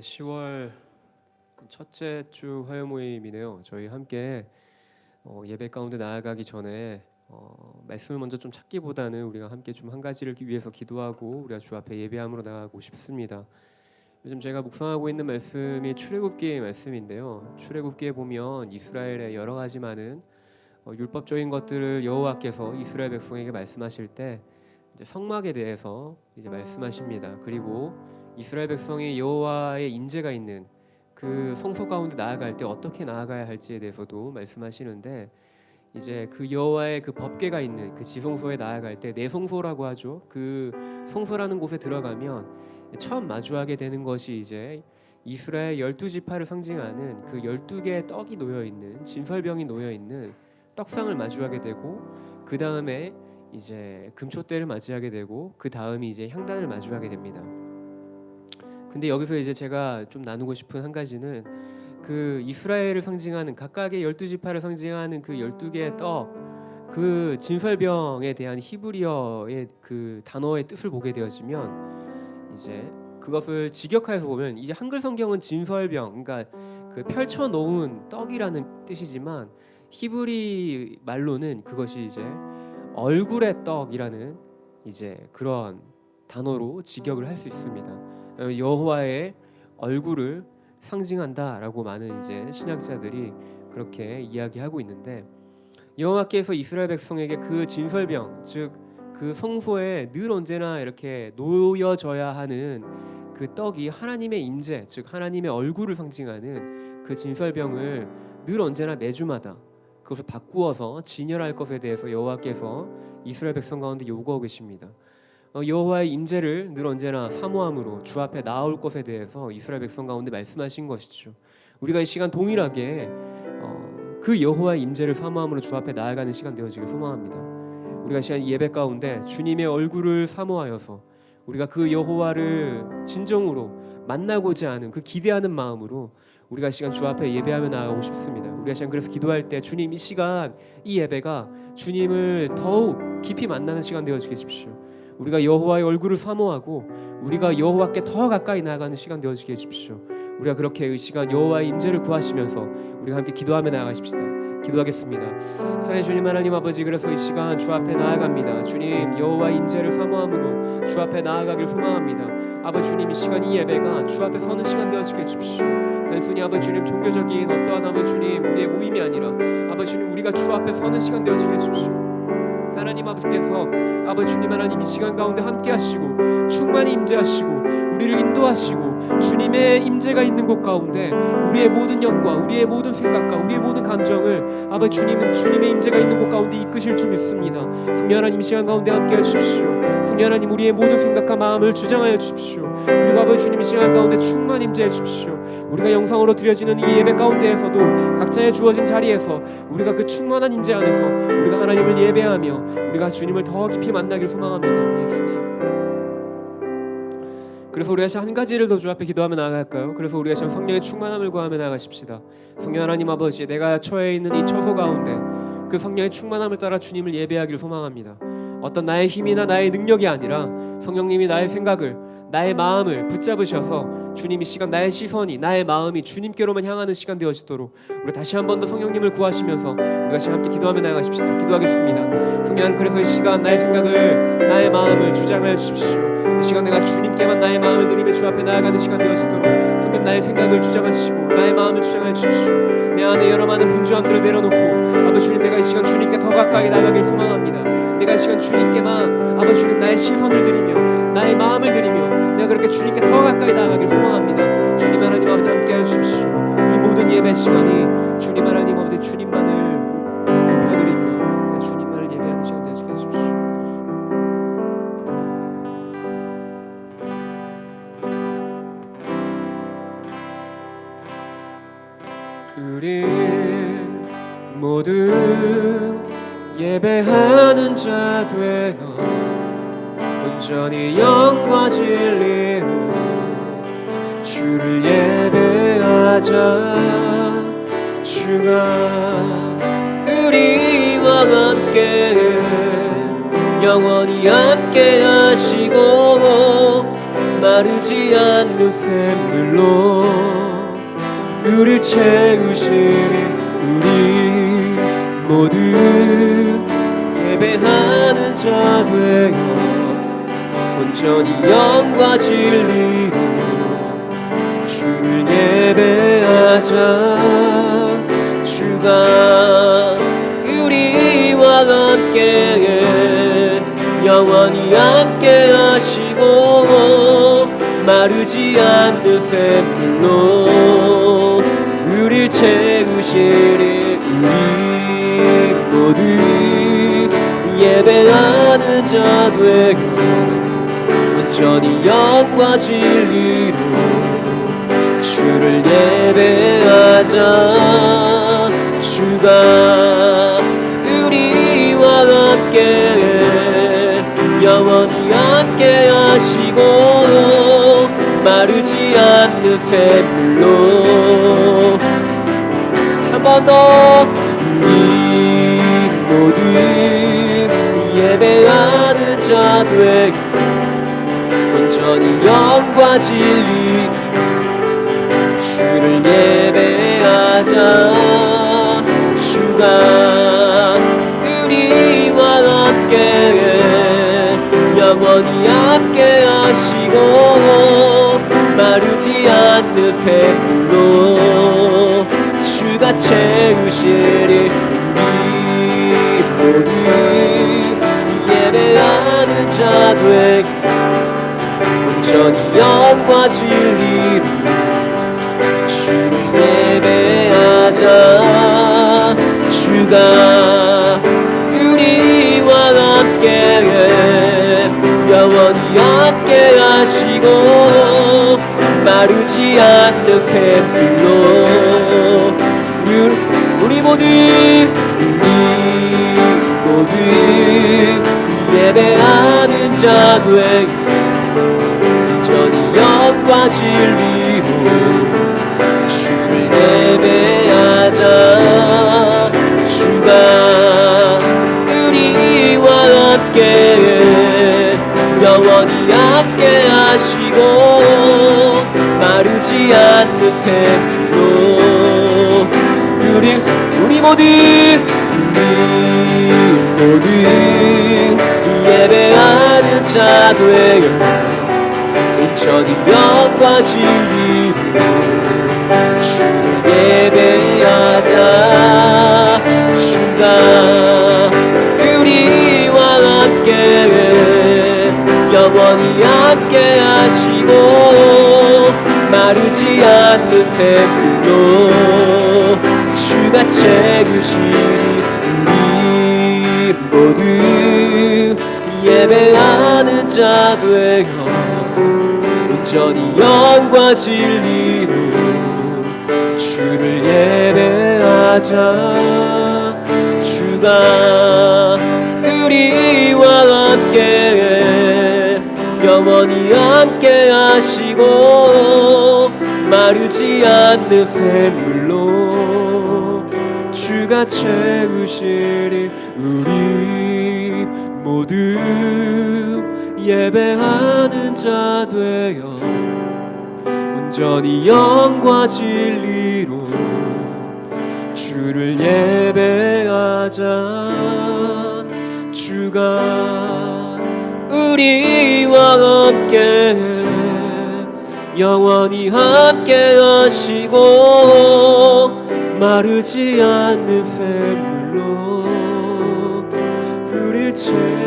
10월 첫째 주 화요 모임이네요. 저희 함께 예배 가운데 나아가기 전에 말씀을 먼저 좀 찾기보다는 우리가 함께 좀 한 가지를 위해서 기도하고 우리가 주 앞에 예배함으로 나가고 싶습니다. 요즘 제가 묵상하고 있는 말씀이 출애굽기의 말씀인데요. 출애굽기에 보면 이스라엘의 여러 가지 많은 율법적인 것들을 여호와께서 이스라엘 백성에게 말씀하실 때 이제 성막에 대해서 이제 말씀하십니다. 그리고 이스라엘 백성이 여호와의 임재가 있는 그 성소 가운데 나아갈 때 어떻게 나아가야 할지에 대해서도 말씀하시는데, 이제 그 여호와의 그 법궤가 있는 그 지성소에 나아갈 때 내성소라고 하죠. 그 성소라는 곳에 들어가면 처음 마주하게 되는 것이 이제 이스라엘 12지파를 상징하는 그 12개의 떡이 놓여 있는 진설병이 놓여 있는 떡상을 마주하게 되고, 그 다음에 이제 금촛대를 맞이하게 되고, 그 다음이 이제 향단을 마주하게 됩니다. 근데 여기서 이제 제가 좀 나누고 싶은 한 가지는 그 이스라엘을 상징하는 각각의 12지파를 상징하는 그 12개의 떡, 그 진설병에 대한 히브리어의 그 단어의 뜻을 보게 되어지면 이제 그것을 직역해서 보면 이제 한글 성경은 진설병, 그러니까 그 펼쳐 놓은 떡이라는 뜻이지만 히브리 말로는 그것이 이제 얼굴의 떡이라는 이제 그런 단어로 직역을 할 수 있습니다. 여호와의 얼굴을 상징한다라고 많은 이제 신학자들이 그렇게 이야기하고 있는데, 여호와께서 이스라엘 백성에게 그 진설병, 즉 그 성소에 늘 언제나 이렇게 놓여져야 하는 그 떡이 하나님의 임재, 즉 하나님의 얼굴을 상징하는 그 진설병을 늘 언제나 매주마다 그것을 바꾸어서 진열할 것에 대해서 여호와께서 이스라엘 백성 가운데 요구하고 계십니다. 여호와의 임재를 늘 언제나 사모함으로 주 앞에 나올 것에 대해서 이스라엘 백성 가운데 말씀하신 것이죠. 우리가 이 시간 동일하게 그 여호와의 임재를 사모함으로 주 앞에 나아가는 시간 되어지길 소망합니다. 우리가 이 시간 예배 가운데 주님의 얼굴을 사모하여서 우리가 그 여호와를 진정으로 만나고자 하는 그 기대하는 마음으로 우리가 이 시간 주 앞에 예배하며 나아가고 싶습니다. 우리가 이 시간 그래서 기도할 때 주님, 이 시간 이 예배가 주님을 더욱 깊이 만나는 시간 되어지게 해주십시오. 우리가 여호와의 얼굴을 사모하고 우리가 여호와께 더 가까이 나아가는 시간 되어지게 해주십시오. 우리가 그렇게 이 시간 여호와의 임재를 구하시면서 우리가 함께 기도하며 나아가십시다. 기도하겠습니다. 사랑의 주님 하나님 아버지, 그래서 이 시간 주 앞에 나아갑니다. 주님, 여호와의 임재를 사모함으로 주 앞에 나아가길 소망합니다. 아버지 주님, 이 시간 이 예배가 주 앞에 서는 시간 되어지게 해주십시오. 단순히 아버지 주님 종교적인 어떠한 아버지 주님 우리의 모임이 아니라 아버지 주님 우리가 주 앞에 서는 시간 되어지게 해주십시오. 하나님 아버지께서 아버지 주님 하나님 이 시간 가운데 함께 하시고 충만히 임재하시고 우리를 인도하시고 주님의 임재가 있는 곳 가운데 우리의 모든 영과 우리의 모든 생각과 우리의 모든 감정을 아버지 주님은 주님의 임재가 있는 곳 가운데 이끄실 줄 믿습니다. 성령 하나님 이 시간 가운데 함께 해주십시오. 성령 하나님 우리의 모든 생각과 마음을 주장하여 주십시오. 그리고 아버지 주님 이 시간 가운데 충만히 임재해 주십시오. 우리가 영상으로 드려지는 이 예배 가운데에서도 각자의 주어진 자리에서 우리가 그 충만한 임재 안에서 우리가 하나님을 예배하며 우리가 주님을 더 깊이 만나길 소망합니다. 예, 주님. 그래서 우리가 한 가지를 더 주 앞에 기도하며 나아갈까요? 그래서 우리가 참 성령의 충만함을 구하며 나아가십시다. 성령 하나님 아버지, 내가 처해 있는 이 처소 가운데 그 성령의 충만함을 따라 주님을 예배하길 소망합니다. 어떤 나의 힘이나 나의 능력이 아니라 성령님이 나의 생각을, 나의 마음을 붙잡으셔서 주님 이 시간 나의 시선이, 나의 마음이 주님께로만 향하는 시간 되어지도록 우리 다시 한 번 더 성령님을 구하시면서 우리가 같이 함께 기도하며 나아가십시다. 기도하겠습니다. 성령, 그래서 이 시간 나의 생각을, 나의 마음을 주장하여 주십시오. 이 시간 내가 주님께만 나의 마음을 드리며 주 앞에 나아가는 시간 되어지도록 성령 나의 생각을 주장하시고 나의 마음을 주장하여 주십시오. 내 안에 여러 많은 분주함들을 내려놓고 아버지 주님, 내가 이 시간 주님께 더 가까이 나아가길 소망합니다. 내가 이 시간 주님께만 아버지 주님 나의 시선을 드리며 나의 마음을 드리며 내가 그렇게 주님께 더 가까이 나아가길 소망합니다. 주님 하나님 아버지 함께하여 주십시오. 이 모든 예배 시간이 주님 하나님 아버지 주님만을 높여드리며 주님만을 예배하는 시간 되어지게 해주십시오. 우리 모두 예배하는 자 되어 온전히 영과 진리로 주를 예배하자. 주가 우리와 함께 영원히 함께 하시고 마르지 않는 샘물로 우릴 채우시리. 우리 모두 예배하는 자 되어 온전히 영과 진리로 주를 예배하자. 주가 우리와 함께 영원히 함께 하시고 마르지 않는 샘물로 우릴 채우시리. 우리 모두 예배하는 자 되고 온전히 영과 진리로 주를 예배하자. 주가 우리와 함께 영원히 함께 하시고 마르지 않는 샘물로 한 번 더 우리 모두 예배하는 자 되고 온전히 영과 진리 주를 예배하자. 주가 우리와 함께 영원히 함께 하시고 마르지 않는 샘물로 주가 채우시리. 우리 모두 예배하는 자 되고 온전히 영과 진리로 주를 예배하자. 주가 우리와 함께 영원히 함께 하시고 마르지 않는 샘물로 우리 모두 예배하는 자 되고 온전히 영과 진리로 주를 예배하자. 주가 우리와 함께 영원히 함께 하시고 마르지 않는 샘물로 우리 모두 예배하는 자 되어 온전히 영과 진리로 주를 예배하자. 주가 우리와 함께 영원히 함께 하시고 마르지 않는 샘물로 주가 채우시리. 우리 모두 예배하는 자 되어 온전히 영과 진리로 주를 예배하자. 주가 우리와 함께 영원히 함께 하시고 마르지 않는 샘물로 주가 채우시리. 우리 모두 예배하는 자 되어 온전히 영과 진리로 주를 예배하자. 주가 우리와 함께 영원히 함께 하시고 마르지 않는 샘물로 우릴 채우시리라.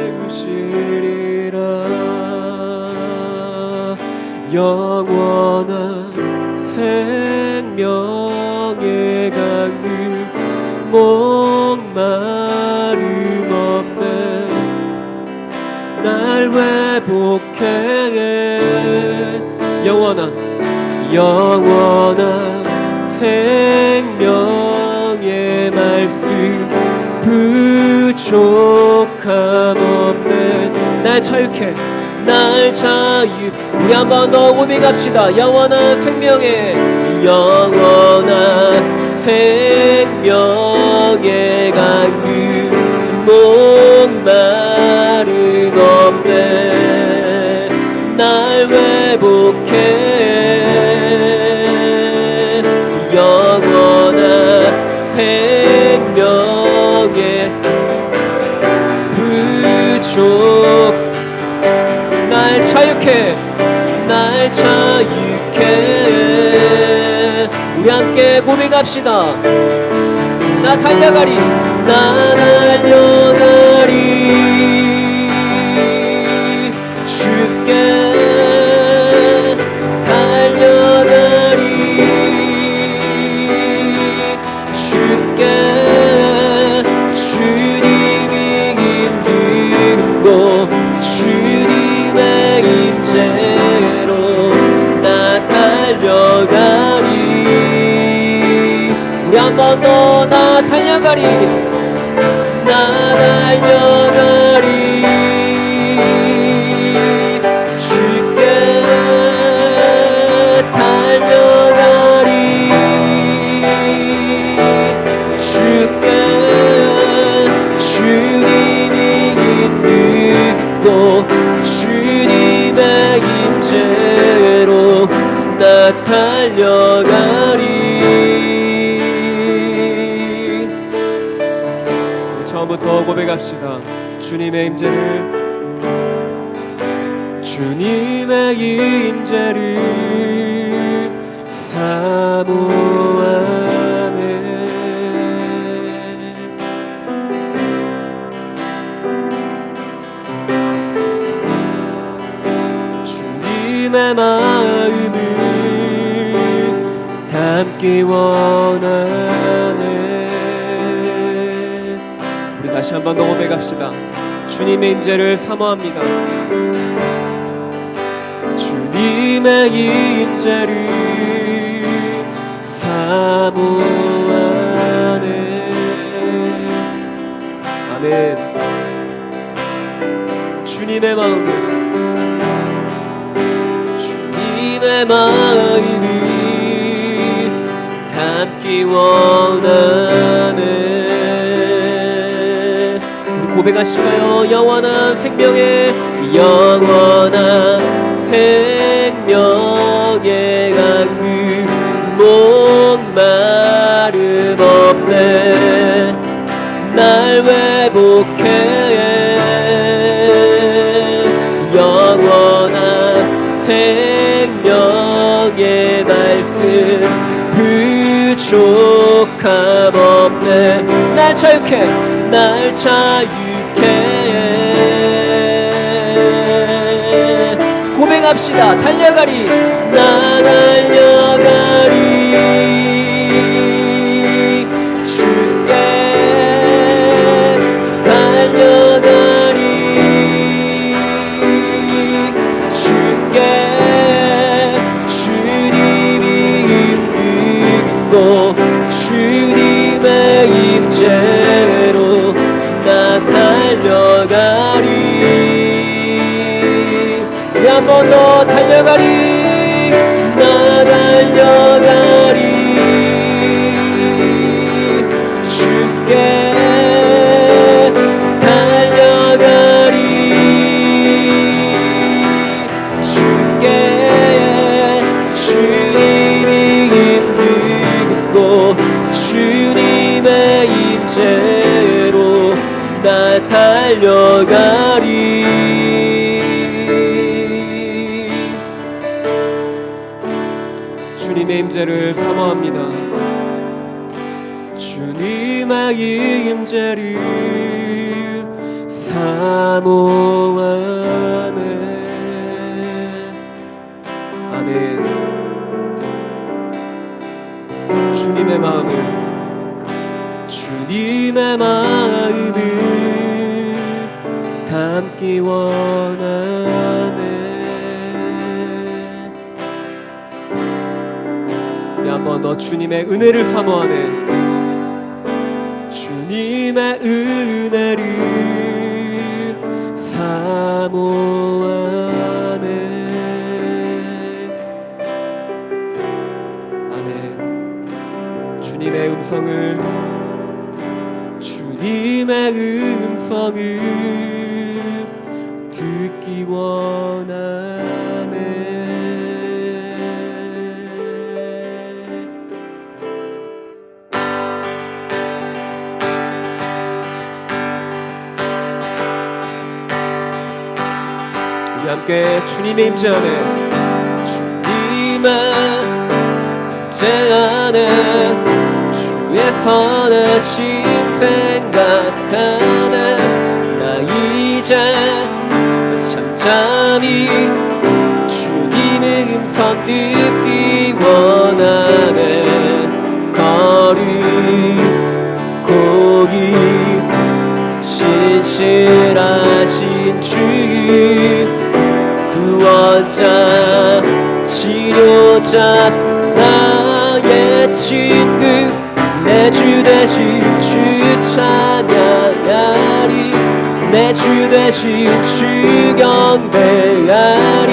영원한 생명의 강을 목마름 없네. 날 회복해. 영원한 생명의 말씀 부족함 없네. 날 자유케. 날 자유. 우리 한 번 더 우비 갑시다. 영원한 생명의 강을 목마름 없네. 날 회복해. 우리 함께 고백합시다. 나 달려가리, 나 달려가리, 주께 달려가리, 주께 주님이 힘들고 주님의 임재로 나 달려가리. 우리 한 번 더 나 달려가리, 나 달려가리, 주께 달려가리, 주께 주님이 있고 주님의 임재로 나 달려가리. 처음부터 고백합시다. 주님의 임재를, 주님의 임재를 사모하네. 주님의 마음을 담기 원하네. 다시 한 번 더 고백합시다. 주님의 임재를 사모합니다. 주님의 임재를 사모하네. 아멘. 주님의 마음을, 주님의 마음을 담기 원하네. 고백하실까요? 영원한 생명의, 영원한 생명의 강물 목마름 없네. 날 회복해. 영원한 생명의 말씀 부족함 없네. 날 자유케, 날 자유케. 고백합시다. 달려가리, 나 달려가리, 주께 달려가리, 주께 주님이 힘들고 주님의 임재로 나 달려가리. 한 번 더 달려가리, 나 달려가리, 주께 달려가리, 주께 주님이 힘들고 주님의 임재로 나 달려가리. 주님의 임재를 사모합니다. 주님의 임재를 사모하네. 아멘. 주님의 마음을, 주님의 마음을 담기 원하네. 한 번 더 주님의 은혜를 사모하네. 주님의 은혜를 사모하네. 아멘. 주님의 음성을, 주님의 음성을 듣기 원하네. 함께 주님의 임재 안에, 주님의 임재 안에 선하신 생각하네. 나 이제 잠잠히 주님의 음성 듣기 원하네. 거룩 고기 신실하신 주 구원자 치료자 나의 친구 내 주 되신 주 찬양하리. 내 주 되신 주 경배하리.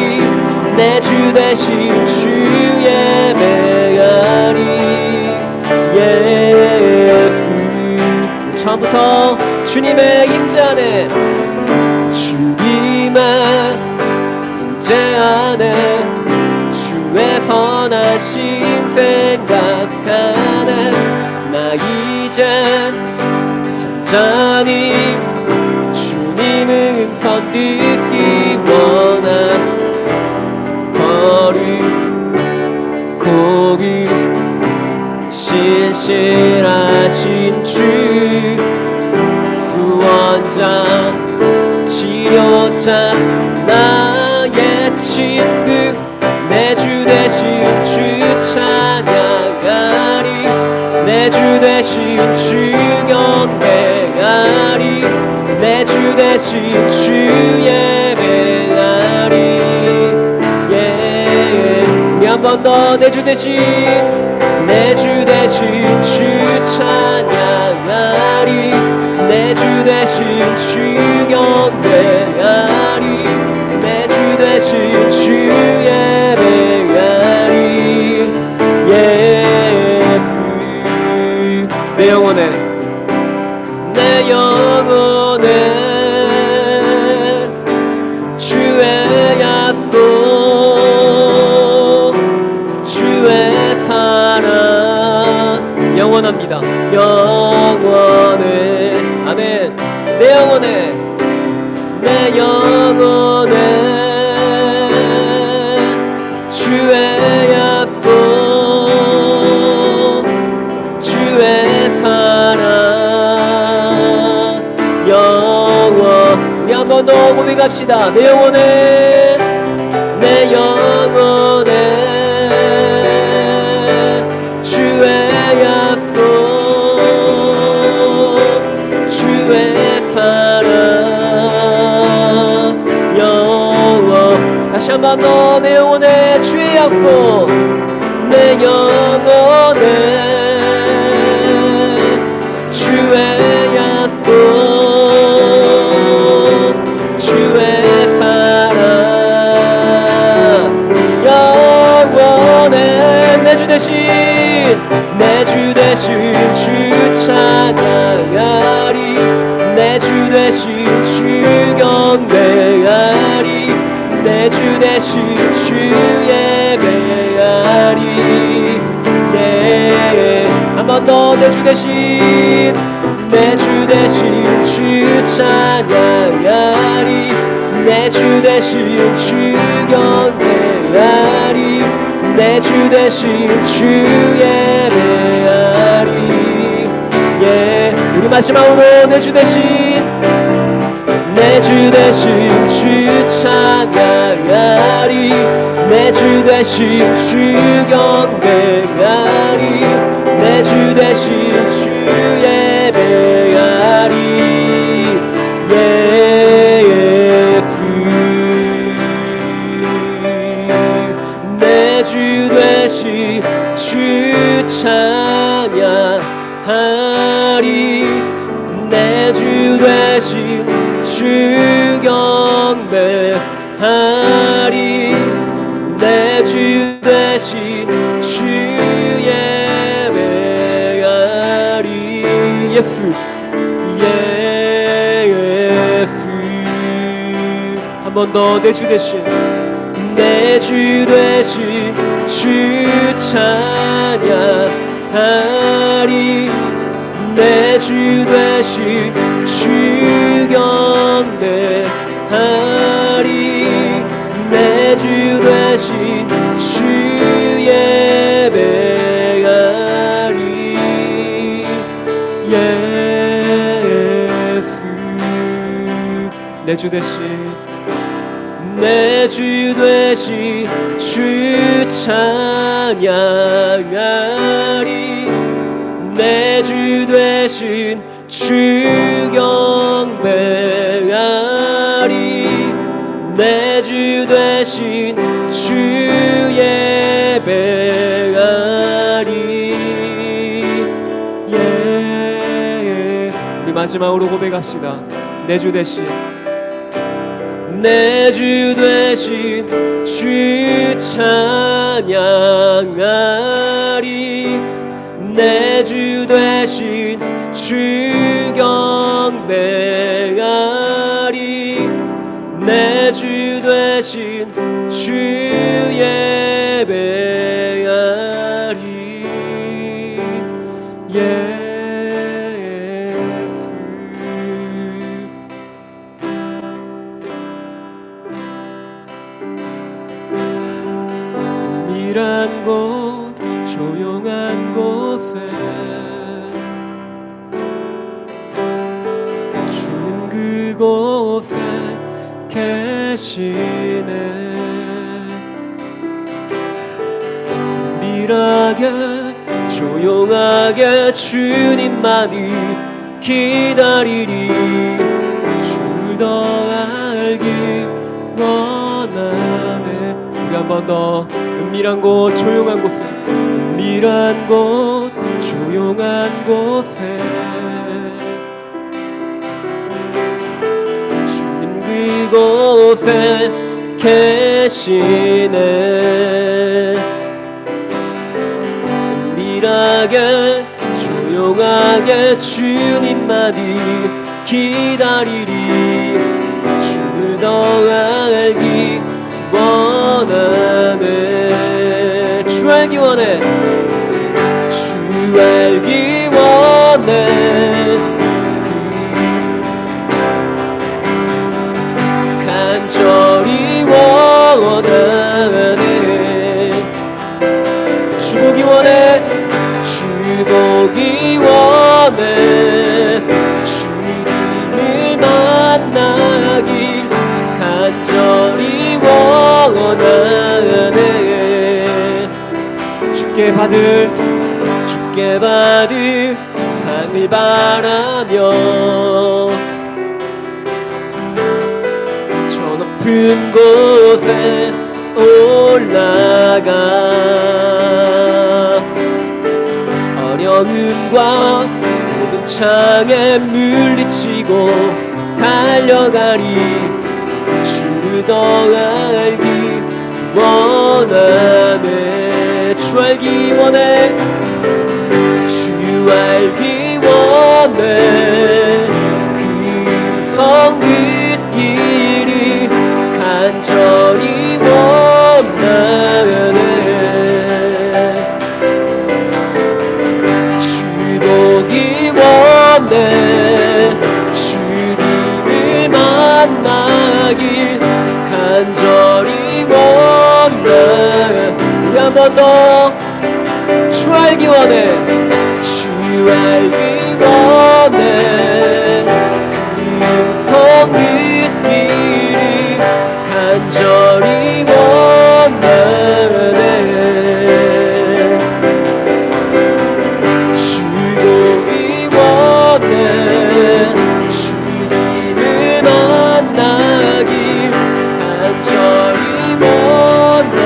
내 주 되신 주 예배하리. 예수 처음부터 주님의 임재 안에 주님의 임재 안에 주의 선하신 생각하네. 나 이제 잠잠히 주님의 음성 듣기 원한 거룩 고기 신실하신 주 구원자 치료자 나의 친구 내 주 되신 주 찬양하리. 내 주 되신 주 경배하리. 내 주 되신 주 예배하리. 우리 한 번 더 내 주 대신 내 주 대신 주 찬양하리. 내 주 대신 주 경배하리. 내 주 대신 주 예배하리. 예수 내 영혼에 내 영혼에 주의 약속 주의 사랑 영원합니다. 영원해 아멘. 내 영혼에 내 영혼에 주의 약속 주의 사랑 영원. 우리 한 번 더 고백합시다. 내 영혼에 내 영혼에 주의 약속 주의 사랑 영원. 다시 한 번 더 내 영혼에 주의 약속 내 영혼에 주의 약속 주의 사랑 영원해. 내 주 대신 내 주 대신 주 찬양하리. 내 주 대신 주 경배하리. 내 주 대신 주 예배하리. 한 번 더 내 주 대신 내 주 대신 주 찬양하리. 내 주 대신 주 경배하리. 내 주 대신 주 예배하리. 우리 마지막으로 내 주 대신 내 주 대신 주 찬양하리. 내 주 대신 주 경배하리. 내 주 대신 주 예배하리. 예수 내 주 대신 주 찬양하리. 내 주 대신 주 경배하리. 내 주 대신 주 예배하리. 예수 예수 한 번 더 내 주 대신 내 주 대신 주 찬양하리. 내 주 대신 주 경배하리. 내 주 대신 주 예배하리. 내 주 되신 내 주 되신 주 찬양하리 내 주 되신 주 경배하리 내 주 되신 주 예배하리 우리 마지막으로 고백합시다. 내 주 되신 내 주 되신 주 찬양하리 내 주 되신 주 경배하리 내 주 되신 주 예배하리 예수 은밀한 곳 조용한 곳에 주님 그곳에 계시네 은밀하게 조용하게 주님만이 기다리리 주를 더 알기 원하네 우리 한 번 더 은밀한 곳 조용한 곳에 은밀한 곳 조용한 곳에 주님 그곳에 계시네 은밀하게 조용하게 주님만이 기다리리 주를 더 알기 원하네 주 알기 원해 주 알기 원해 간절히 원하네 주 보기 원해 주 보기 원해 주님을 만나길 간절히 원하네 주께 받을 상을 바라며 저 높은 곳에 올라가 어려움과 모든 창에 물리치고 달려가리 주를 더 알기 원하네 주 알기 원해 주 알기 원해 성 긋기를 간절히 원하네 주 보기 원해 주님을 만나길 간절히 원해 우리 한 번 더 주 알기 원해 주 알기 원해 성 긋기를 간절히 원하네 주 보기 원해 주님을 만나길 간절히 원해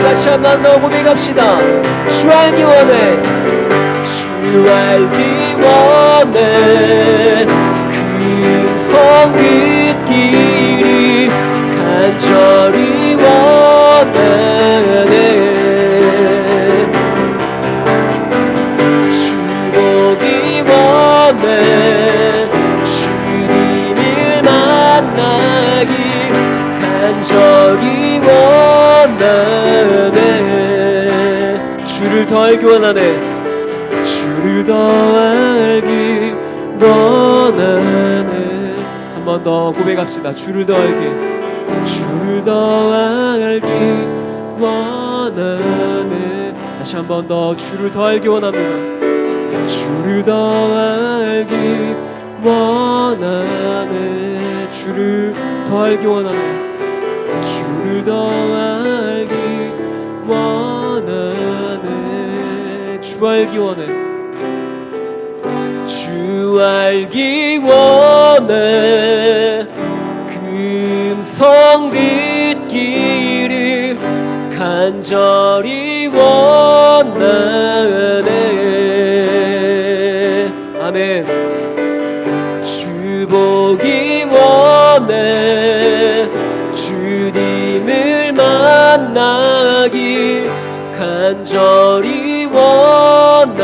다시 한 번 더 고백합시다 주 알기 원해 주 알기 원해 성 긋기를 간절히 원하네 주 보기 원해 주님을 만나길 간절히 원하네 주를 더 알기 원하네 주를 더 알기 원하네 한 번 더 고백합시다 주를 더 알기 원하네 다시 한 번 더 주를 더 알기 원합니다 주를 더 알기 원하네. 주를 더 알기 원하네. 주를 더 알기 원하네. 주 알기 원해. 주 알기 원해. 음성 듣기를 간절히 원하네. 아멘. 주 보기 원해. 주님을 만나길 간절히 원하네.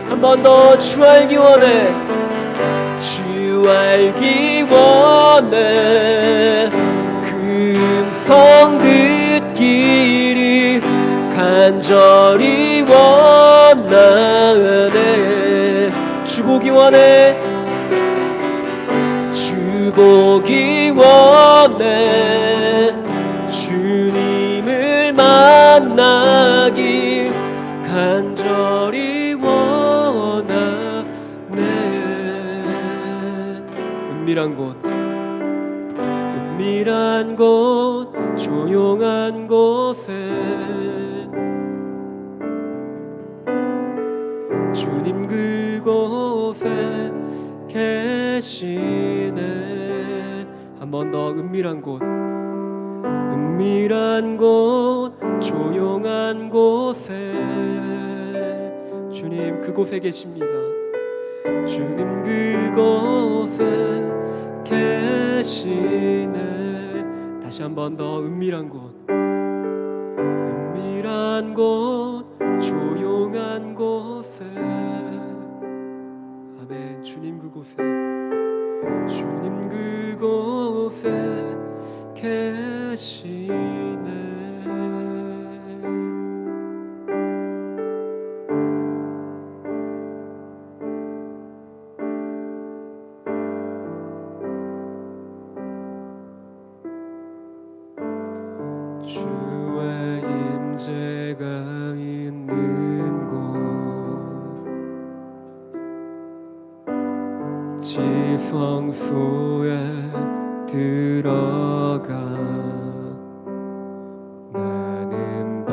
한 번 더 주 알기 원해. 주 알기 원해. 음성 듣기를 간절히 원하네. 주 보기 원해. 주 보기 원해. 주님을 만나길 간절히 원하네. 은밀한 곳, 은밀한 곳, 조용한 곳에 주님 그곳에 계시네. 한 번 더. 은밀한 곳, 은밀한 곳, 조용한 곳에 주님 그곳에 계십니다. 주님 그곳에 계시네. 다시 한 번 더. 은밀한 곳, 은밀한 곳, 조용한 곳에 아멘. 주님 그곳에, 주님 그곳에 계시네. 주의 임재가 있는 곳, 지성소에 들어가 나는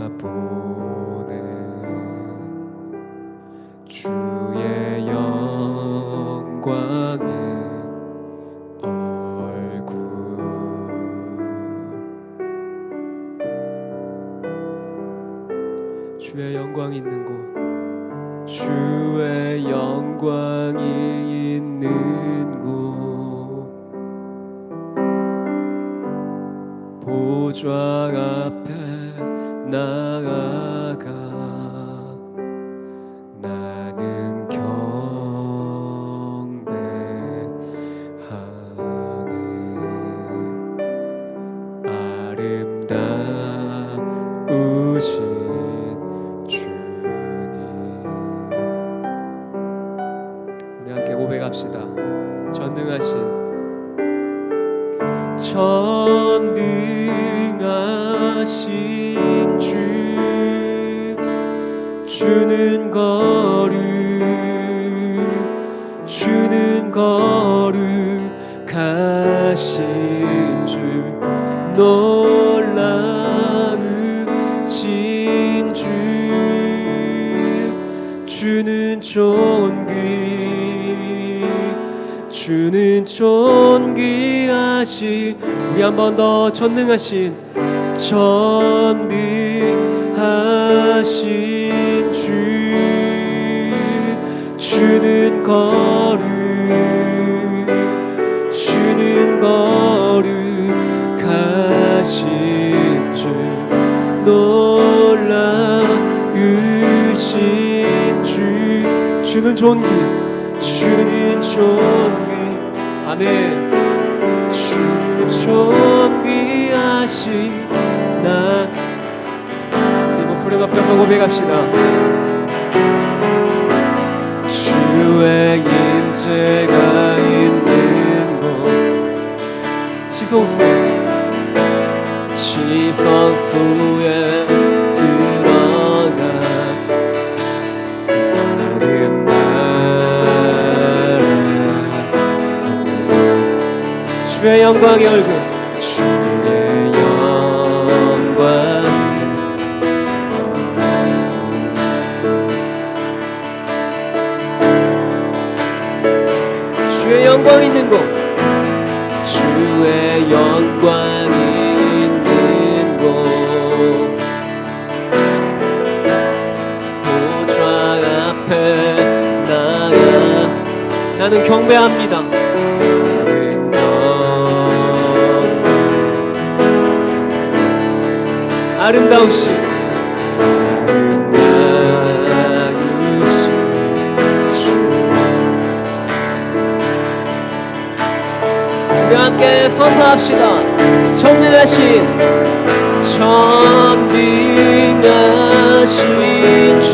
바라보네. 주의 영광에 주의 영광이 있는 곳, 주의 영광이 있는 곳, 보좌 앞에 나아가 나는 경배하네. 아름다우신 고백합시다. 전능하신 주, 주는 거룩하신 주, 놀라우신 주, 주는 존귀하시. 우리 한 번 더. 전능하신 주, 주는 거룩하신 주, 놀라우신 주, 주는 존귀. 아멘. 주는 존귀하신 나. 이 목소리 높여서 고백합시다. 주의 임재가 있는 곳, 지성소에 들어가 영광의 얼굴, 주의 영광, 주의 영광 있는 곳, 주의 영광이 있는 곳, 보좌 앞에 나는 경배합니다. 아름다우신 주, 우리 함께 선포합시다. 전능하신 주,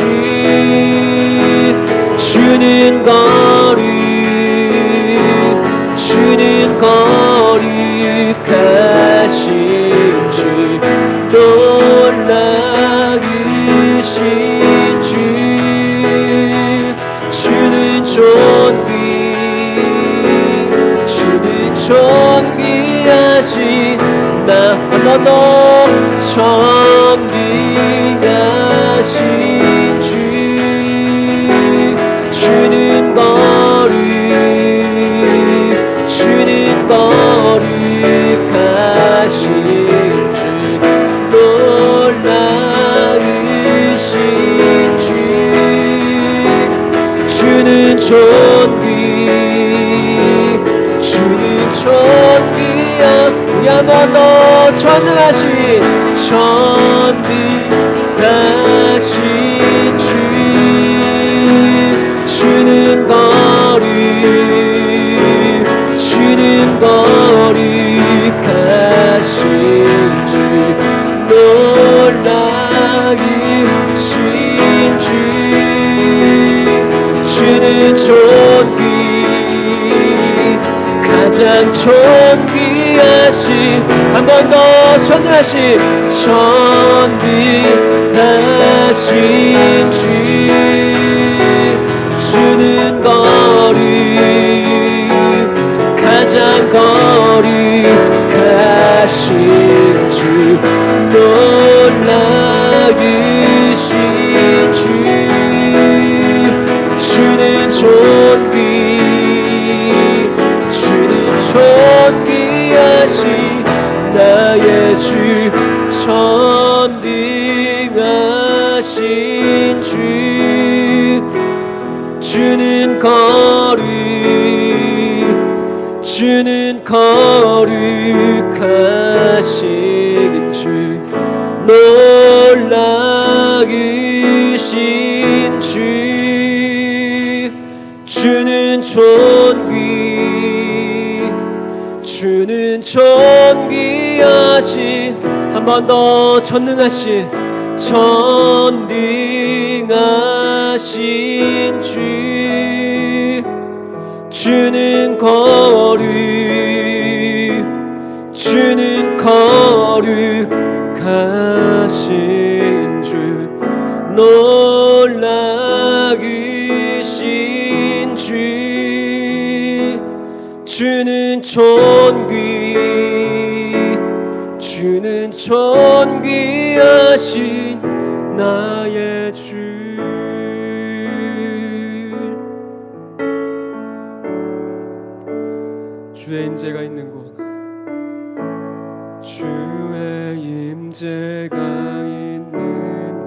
주는 거룩하신 주, 놀라우신 주, 주는 존귀하신 나 한 번 더 존귀하신 주, 주는 거룩하신 주, 놀라우신 주, 주는 존귀야. 우리 한 번 더 전능하신 주, 주는 거룩하신 주, 놀라우신 주, 주는 가장 존귀하신, 한 번 더 전능하신 주, 주는 가장 거룩하신 주, 놀라우신 주, 주는 존귀하신 나의 주, 전능하신 주, 주는 거룩하신 주, 놀라우신 주, 주는 존귀하신, 한 번 더 전능하신 주, 주는 거룩하신 주, 놀라우신 주, 주는 존귀하신 나의 주. 주의 임재가 있는 곳, 주의 임재가 있는 곳,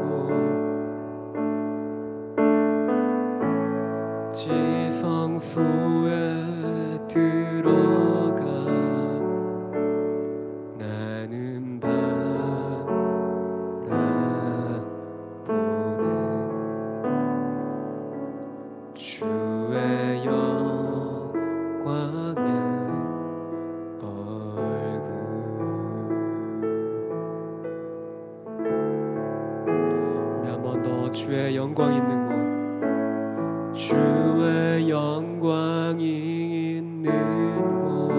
지성소에 들어가 나는 바라보는 주의 영광의 얼굴. 우리 한 번 더 주의 영광 있는 곳, 주의 영광이 있는 곳,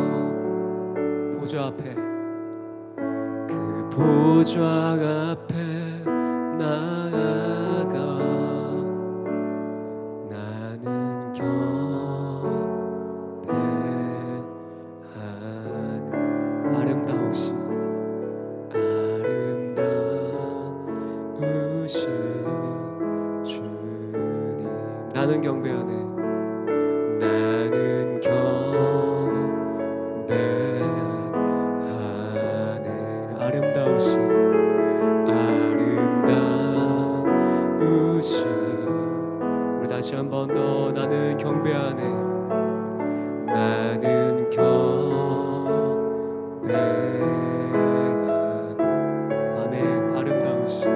보좌 앞에, 그 보좌 앞에 나아가 나는 경배하는 나는 경배하네. 나는 경배하네. 아름다우신 우리 다시 한 번 더 나는 경배하네. 나는 아멘. 아름다우신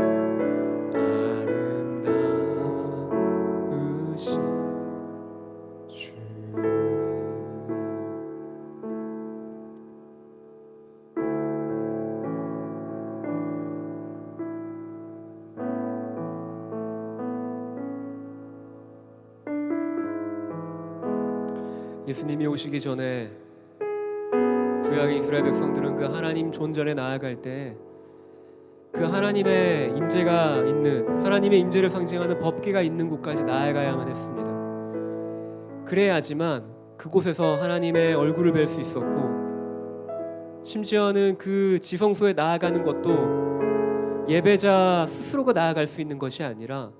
주님. 예수님이 오시기 전에 구약의 이스라엘 백성들은 그 하나님 존전에 나아갈 때 그 하나님의 임재가 있는, 하나님의 임재를 상징하는 법궤가 있는 곳까지 나아가야만 했습니다. 그래야지만 그곳에서 하나님의 얼굴을 뵐 수 있었고, 심지어는 그 지성소에 나아가는 것도 예배자 스스로가 나아갈 수 있는 것이 아니라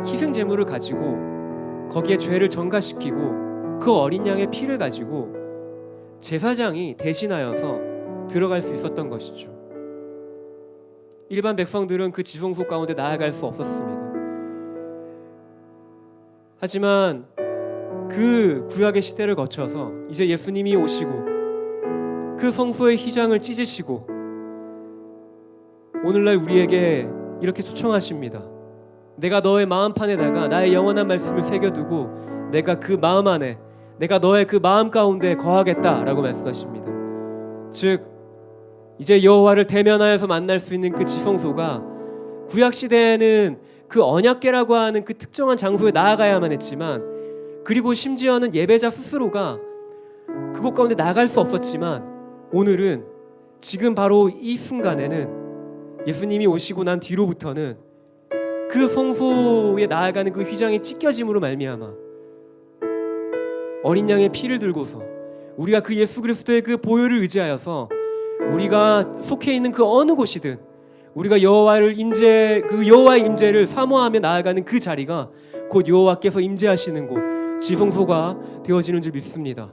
희생 제물을 가지고 거기에 죄를 전가시키고 그 어린 양의 피를 가지고 제사장이 대신하여서 들어갈 수 있었던 것이죠. 일반 백성들은 그 지성소 가운데 나아갈 수 없었습니다. 하지만 그 구약의 시대를 거쳐서 이제 예수님이 오시고 그 성소의 휘장을 찢으시고 오늘날 우리에게 이렇게 초청하십니다. 내가 너의 마음판에다가 나의 영원한 말씀을 새겨두고 내가 그 마음 안에, 내가 너의 그 마음 가운데 거하겠다라고 말씀하십니다. 즉 이제 여호와를 대면하여서 만날 수 있는 그 지성소가 구약 시대에는 그 언약궤라고 하는 그 특정한 장소에 나아가야만 했지만, 그리고 심지어는 예배자 스스로가 그곳 가운데 나갈 수 없었지만, 오늘은 지금 바로 이 순간에는 예수님이 오시고 난 뒤로부터는 그 성소에 나아가는 그 휘장이 찢겨짐으로 말미암아 어린 양의 피를 들고서 우리가 그 예수 그리스도의 그 보혈을 의지하여서 우리가 속해 있는 그 어느 곳이든 우리가 여호와의 임재를 사모하며 나아가는 그 자리가 곧 여호와께서 임재하시는 곳, 지성소가 되어지는 줄 믿습니다.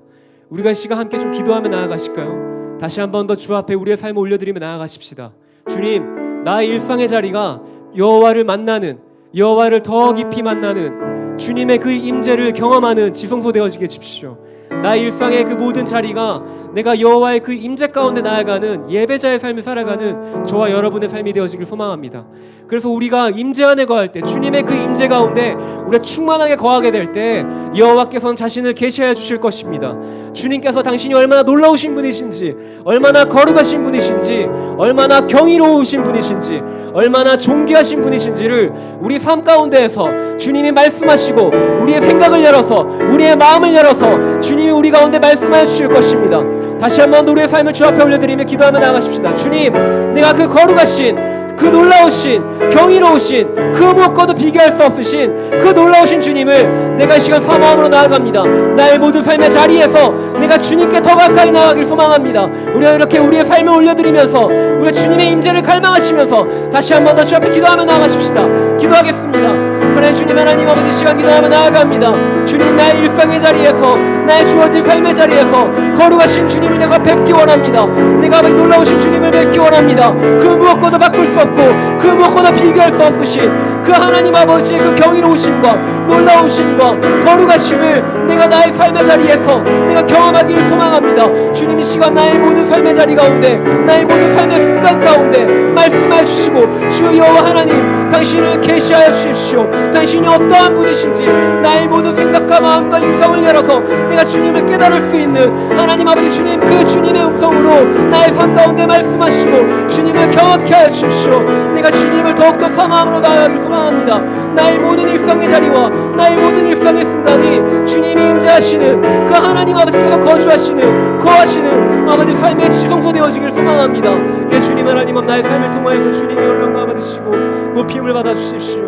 우리가 이 시간 함께 좀 기도하며 나아가실까요? 다시 한 번 더 주 앞에 우리의 삶을 올려드리며 나아가십시다. 주님, 나의 일상의 자리가 여호와를 만나는, 여호와를 더 깊이 만나는 주님의 그 임재를 경험하는 지성소 되어지게 해주십시오. 나의 일상의 그 모든 자리가 내가 여호와의 그 임재 가운데 나아가는 예배자의 삶을 살아가는 저와 여러분의 삶이 되어지길 소망합니다. 그래서 우리가 임재 안에 거할 때, 주님의 그 임재 가운데 우리가 충만하게 거하게 될 때 여호와께서는 자신을 계시하여 주실 것입니다. 주님께서 당신이 얼마나 놀라우신 분이신지, 얼마나 거룩하신 분이신지, 얼마나 경이로우신 분이신지, 얼마나 존귀하신 분이신지를 우리 삶 가운데에서 주님이 말씀하시고 우리의 생각을 열어서, 우리의 마음을 열어서 주님이 우리 가운데 말씀하여 주실 것입니다. 다시 한번 우리의 삶을 주 앞에 올려드리며 기도하며 나아가십시다. 주님, 내가 그 거룩하신, 그 놀라우신, 경이로우신, 그 무엇과도 비교할 수 없으신 그 놀라우신 주님을 내가 이 시간 사모함으로 나아갑니다. 나의 모든 삶의 자리에서 내가 주님께 더 가까이 나아가길 소망합니다. 우리가 이렇게 우리의 삶을 올려드리면서 우리가 주님의 임재를 갈망하시면서 다시 한 번 더 주 앞에 기도하며 나아가십시다. 기도하겠습니다. 사랑의 주님 하나님 아버지, 시간 기도하며 나아갑니다. 주님, 나의 일상의 자리에서, 나의 주어진 삶의 자리에서 거룩하신 주님을 내가 뵙기 원합니다. 내가 놀라우신 주님을 뵙기 원합니다. 그 무엇과도 바꿀 수 없고 그 무엇과도 비교할 수 없으신 그 하나님 아버지의 그 경이로우심과 놀라우심과 거룩하심을 내가 나의 삶의 자리에서 내가 경험하기를 소망합니다. 주님, 이 시간 나의 모든 삶의 자리 가운데, 나의 모든 삶의 순간 가운데 말씀해 주시고 주 여호와 하나님, 당신을 계시하여 주십시오. 당신이 어떠한 분이신지 나의 모든 생각과 마음과 인성을 열어서 내가 주님을 깨달을 수 있는 하나님 아버지, 주님, 그 주님의 음성으로 나의 삶 가운데 말씀하시고 주님을 경험케 하여 주십시오. 내가 주님을 더욱더 사모함으로 나아가길 소망합니다. 나의 모든 일상의 자리와 나의 모든 일상의 순간이 주님이 임재하시는 그 하나님 아버지께서 거주하시는, 거하시는 아버지 삶의 지성소 되어지길 소망합니다. 예, 주님 하나님, 나의 삶을 통하여서 주님이 영광 받으시고 높임을 받아 주십시오.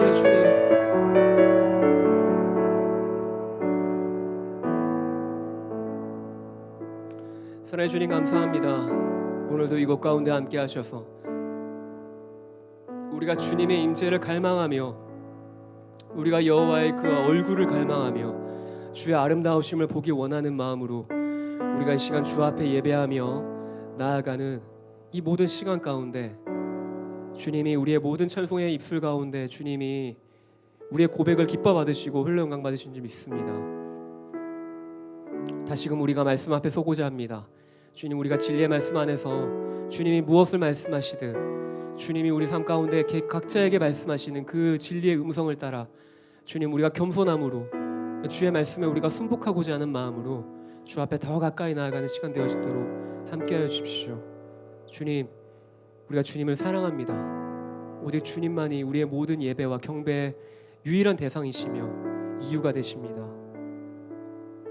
예, 주님. 사랑의 주님, 감사합니다. 오늘도 이곳 가운데 함께 하셔서 우리가 주님의 임재를 갈망하며 우리가 여호와의 그 얼굴을 갈망하며 주의 아름다우심을 보기 원하는 마음으로 우리가 이 시간 주 앞에 예배하며 나아가는 이 모든 시간 가운데 주님이 우리의 모든 찬송의 입술 가운데 주님이 우리의 고백을 기뻐 받으시고 흘려 영광 받으신 줄 믿습니다. 다시금 우리가 말씀 앞에 서고자 합니다. 주님, 우리가 진리의 말씀 안에서 주님이 무엇을 말씀하시든 주님이 우리 삶 가운데 각자에게 말씀하시는 그 진리의 음성을 따라 주님, 우리가 겸손함으로 주의 말씀에 우리가 순복하고자 하는 마음으로 주 앞에 더 가까이 나아가는 시간 되어지도록 함께하여 주십시오. 주님, 우리가 주님을 사랑합니다. 오직 주님만이 우리의 모든 예배와 경배의 유일한 대상이시며 이유가 되십니다.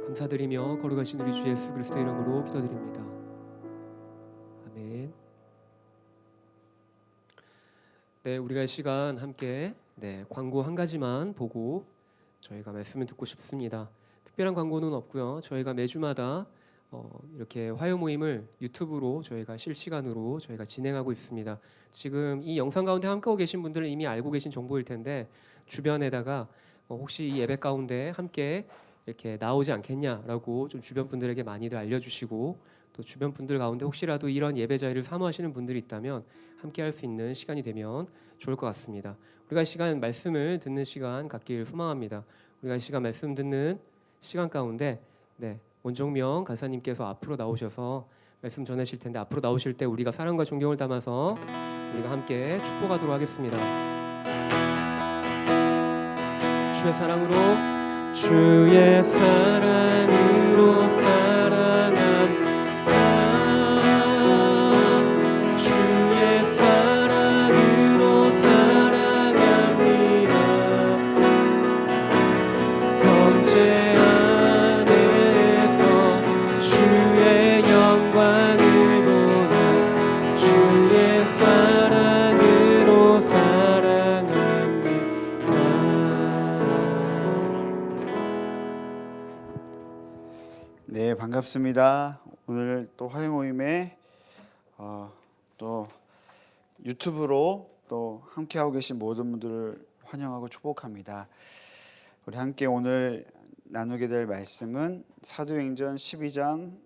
감사드리며 거룩하신 우리 주 예수 그리스도의 이름으로 기도드립니다. 아멘. 네, 우리가 이 시간 함께 광고 한 가지만 보고 저희가 말씀을 듣고 싶습니다. 특별한 광고는 없고요. 저희가 매주마다 이렇게 화요 모임을 유튜브로 저희가 실시간으로 저희가 진행하고 있습니다. 지금 이 영상 가운데 함께하고 계신 분들은 이미 알고 계신 정보일 텐데 주변에다가 혹시 이 예배 가운데 함께 이렇게 나오지 않겠냐라고 좀 주변 분들에게 많이들 알려주시고 또 주변 분들 가운데 혹시라도 이런 예배 자리를 사모하시는 분들이 있다면 함께 할 수 있는 시간이 되면 좋을 것 같습니다. 우리가 이 시간 말씀을 듣는 시간 갖길 소망합니다. 우리가 이 시간 말씀 듣는 시간 가운데 원종명 간사님께서 앞으로 나오셔서 말씀 전하실 텐데 앞으로 나오실 때 우리가 사랑과 존경을 담아서 우리가 함께 축복하도록 하겠습니다. 주의 사랑으로 사랑합니다. 주의 사랑으로 사랑합니다. 형제 안에서 주의 영광을 보나 주의 사랑으로 사랑합니다. 네, 반갑습니다. 오늘 또 화요 모임에 또 유튜브로 또 함께하고 계신 모든 분들을 환영하고 축복합니다. 우리 함께 오늘 나누게 될 말씀은 사도행전 12장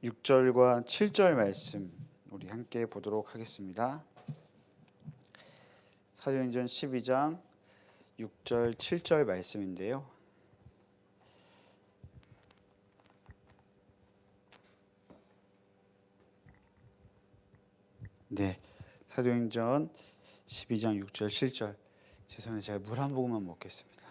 6절과 7절 말씀 우리 함께 보도록 하겠습니다. 사도행전 12장 6절 7절 말씀인데요. 네, 사도행전 12장 6절 7절. 죄송해요, 제가 물 한 모금만 먹겠습니다.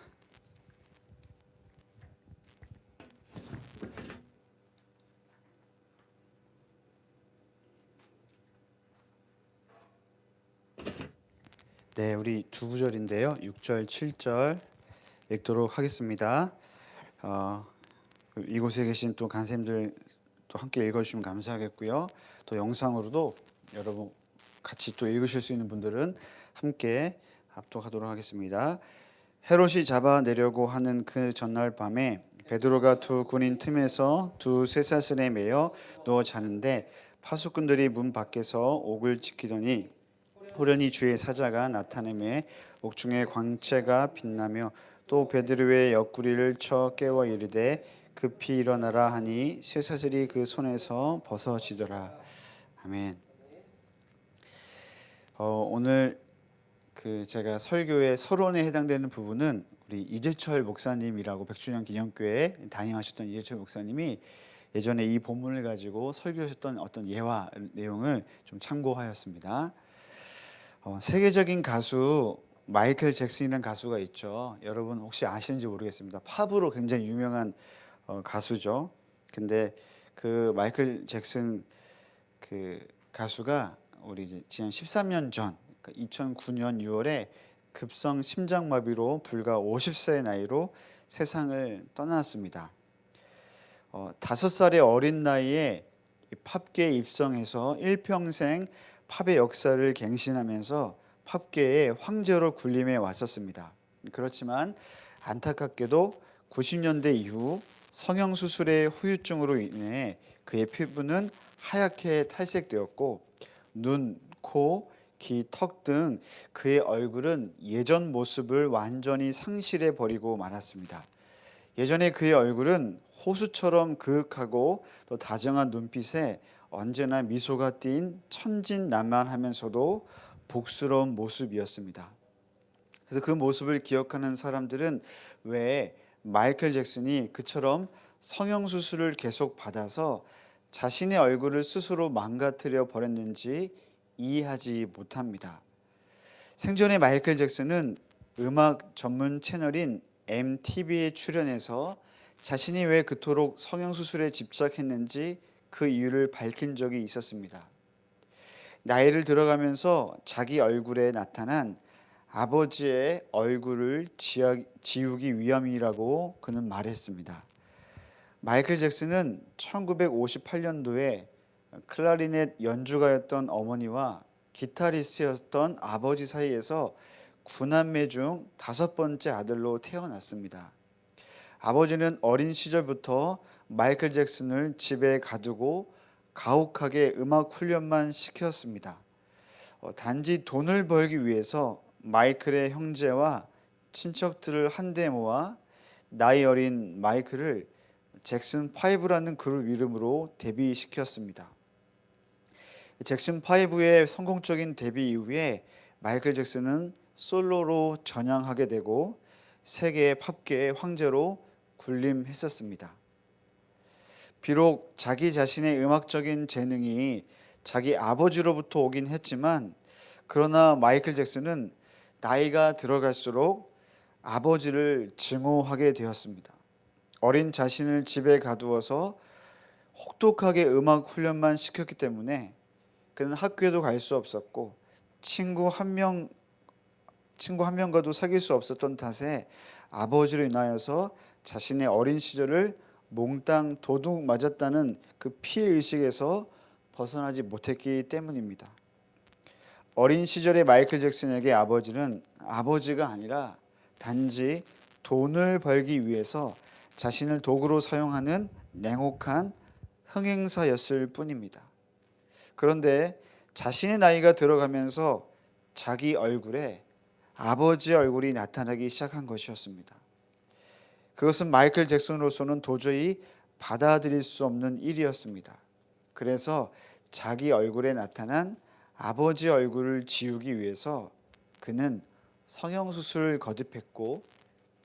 네, 우리 두 구절인데요. 6절 7절 읽도록 하겠습니다. 이곳에 계신 또 간사님들 또 함께 읽어주시면 감사하겠고요. 또 영상으로도 여러분 같이 또 읽으실 수 있는 분들은 함께 합독하도록 하겠습니다. 헤롯이 잡아내려고 하는 그 전날 밤에 베드로가 두 군인 틈에서 두 쇠사슬에 매여 누워 자는데 파수꾼들이 문 밖에서 옥을 지키더니 호련히 주의 사자가 나타내매 옥중에 광채가 빛나며 또 베드로의 옆구리를 쳐 깨워 이르되 급히 일어나라 하니 쇠사슬이 그 손에서 벗어지더라. 아멘. 오늘 제가 설교의 서론에 해당되는 부분은 우리 이재철 목사님이라고 백주년 기념교회 담임하셨던 이재철 목사님이 예전에 이 본문을 가지고 설교하셨던 어떤 예화 내용을 좀 참고하였습니다. 세계적인 가수 마이클 잭슨이라는 가수가 있죠. 여러분 혹시 아시는지 모르겠습니다. 팝으로 굉장히 유명한 가수죠. 근데 그 마이클 잭슨 그 가수가 우리 이제 지난 13년 전 2009년 6월에 급성 심장마비로 불과 50세의 나이로 세상을 떠났습니다. 5살의 어린 나이에 팝계에 입성해서 일평생 팝의 역사를 갱신하면서 팝계의 황제로 군림해 왔었습니다. 그렇지만 안타깝게도 90년대 이후 성형수술의 후유증으로 인해 그의 피부는 하얗게 탈색되었고 눈, 코, 귀, 턱 등 그의 얼굴은 예전 모습을 완전히 상실해 버리고 말았습니다. 예전에 그의 얼굴은 호수처럼 그윽하고 또 다정한 눈빛에 언제나 미소가 띈 천진난만하면서도 복스러운 모습이었습니다. 그래서 그 모습을 기억하는 사람들은 왜 마이클 잭슨이 그처럼 성형수술을 계속 받아서 자신의 얼굴을 스스로 망가뜨려 버렸는지 이해하지 못합니다. 생전에 마이클 잭슨은 음악 전문 채널인 MTV에 출연해서 자신이 왜 그토록 성형수술에 집착했는지 그 이유를 밝힌 적이 있었습니다. 나이를 들어가면서 자기 얼굴에 나타난 아버지의 얼굴을 지우기 위함이라고 그는 말했습니다. 마이클 잭슨은 1958년도에 클라리넷 연주가였던 어머니와 기타리스트였던 아버지 사이에서 9남매 중 5번째 아들로 태어났습니다. 아버지는 어린 시절부터 마이클 잭슨을 집에 가두고 가혹하게 음악 훈련만 시켰습니다. 단지 돈을 벌기 위해서 마이클의 형제와 친척들을 한데 모아 나이 어린 마이클을 잭슨 5라는 그룹 이름으로 데뷔시켰습니다. 잭슨 5의 성공적인 데뷔 이후에 마이클 잭슨은 솔로로 전향하게 되고 세계 팝계의 황제로 군림했었습니다. 비록 자기 자신의 음악적인 재능이 자기 아버지로부터 오긴 했지만 그러나 마이클 잭슨은 나이가 들어갈수록 아버지를 증오하게 되었습니다. 어린 자신을 집에 가두어서 혹독하게 음악 훈련만 시켰기 때문에 그는 학교에도 갈 수 없었고 친구 한 명과도 사귈 수 없었던 탓에 아버지로 인하여서 자신의 어린 시절을 몽땅 도둑 맞았다는 그 피해 의식에서 벗어나지 못했기 때문입니다. 어린 시절의 마이클 잭슨에게 아버지는 아버지가 아니라 단지 돈을 벌기 위해서 자신을 도구로 사용하는 냉혹한 흥행사였을 뿐입니다. 그런데 자신의 나이가 들어가면서 자기 얼굴에 아버지의 얼굴이 나타나기 시작한 것이었습니다. 그것은 마이클 잭슨으로서는 도저히 받아들일 수 없는 일이었습니다. 그래서 자기 얼굴에 나타난 아버지 얼굴을 지우기 위해서 그는 성형수술을 거듭했고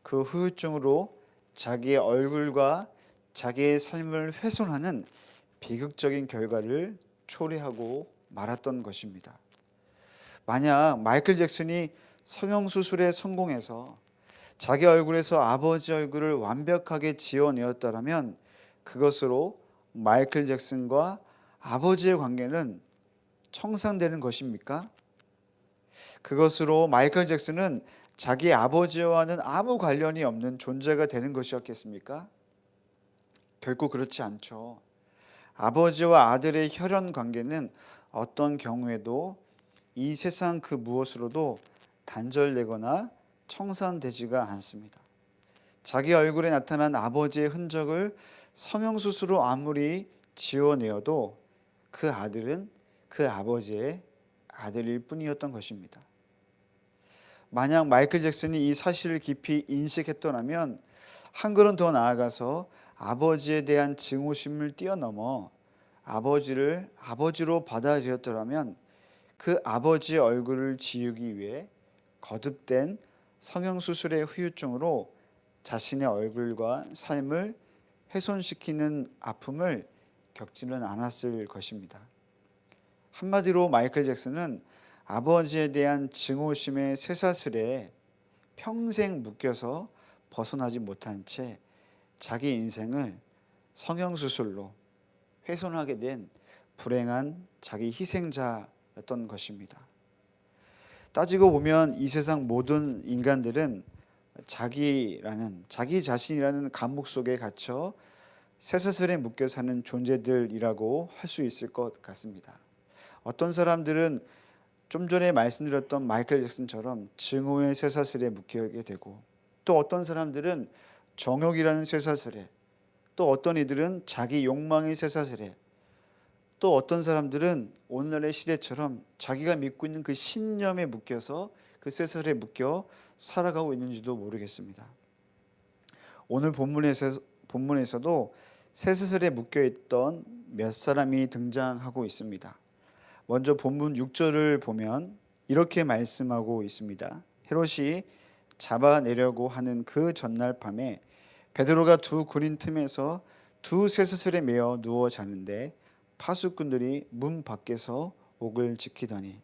그 후유증으로 자기의 얼굴과 자기의 삶을 훼손하는 비극적인 결과를 초래하고 말았던 것입니다. 만약 마이클 잭슨이 성형수술에 성공해서 자기 얼굴에서 아버지 얼굴을 완벽하게 지워내었다면 그것으로 마이클 잭슨과 아버지의 관계는 청산되는 것입니까? 그것으로 마이클 잭슨은 자기 아버지와는 아무 관련이 없는 존재가 되는 것이었겠습니까? 결코 그렇지 않죠. 아버지와 아들의 혈연 관계는 어떤 경우에도 이 세상 그 무엇으로도 단절되거나 청산되지가 않습니다. 자기 얼굴에 나타난 아버지의 흔적을 성형수술로 아무리 지워내어도 그 아들은 그 아버지의 아들일 뿐이었던 것입니다. 만약 마이클 잭슨이 이 사실을 깊이 인식했더라면 한 걸음 더 나아가서 아버지에 대한 증오심을 뛰어넘어 아버지를 아버지로 받아들였더라면 그 아버지의 얼굴을 지우기 위해 거듭된 성형수술의 후유증으로 자신의 얼굴과 삶을 훼손시키는 아픔을 겪지는 않았을 것입니다. 한마디로 마이클 잭슨은 아버지에 대한 증오심의 쇠사슬에 평생 묶여서 벗어나지 못한 채 자기 인생을 성형수술로 훼손하게 된 불행한 자기 희생자였던 것입니다. 따지고 보면 이 세상 모든 인간들은 자기 자신이라는 감옥 속에 갇혀 쇠사슬에 묶여 사는 존재들이라고 할 수 있을 것 같습니다. 어떤 사람들은 좀 전에 말씀드렸던 마이클 잭슨처럼 증오의 쇠사슬에 묶이게 되고 또 어떤 사람들은 정욕이라는 쇠사슬에 또 어떤 이들은 자기 욕망의 쇠사슬에 또 어떤 사람들은 오늘날의 시대처럼 자기가 믿고 있는 그 신념에 묶여서 그 쇠사슬에 묶여 살아가고 있는지도 모르겠습니다. 오늘 본문에서도 쇠사슬에 묶여 있던 몇 사람이 등장하고 있습니다. 먼저 본문 6절을 보면 이렇게 말씀하고 있습니다. 헤롯이 잡아내려고 하는 그 전날 밤에 베드로가 두 군인 틈에서 두 쇠사슬에 매어 누워 자는데 파수꾼들이 문 밖에서 옥을 지키더니.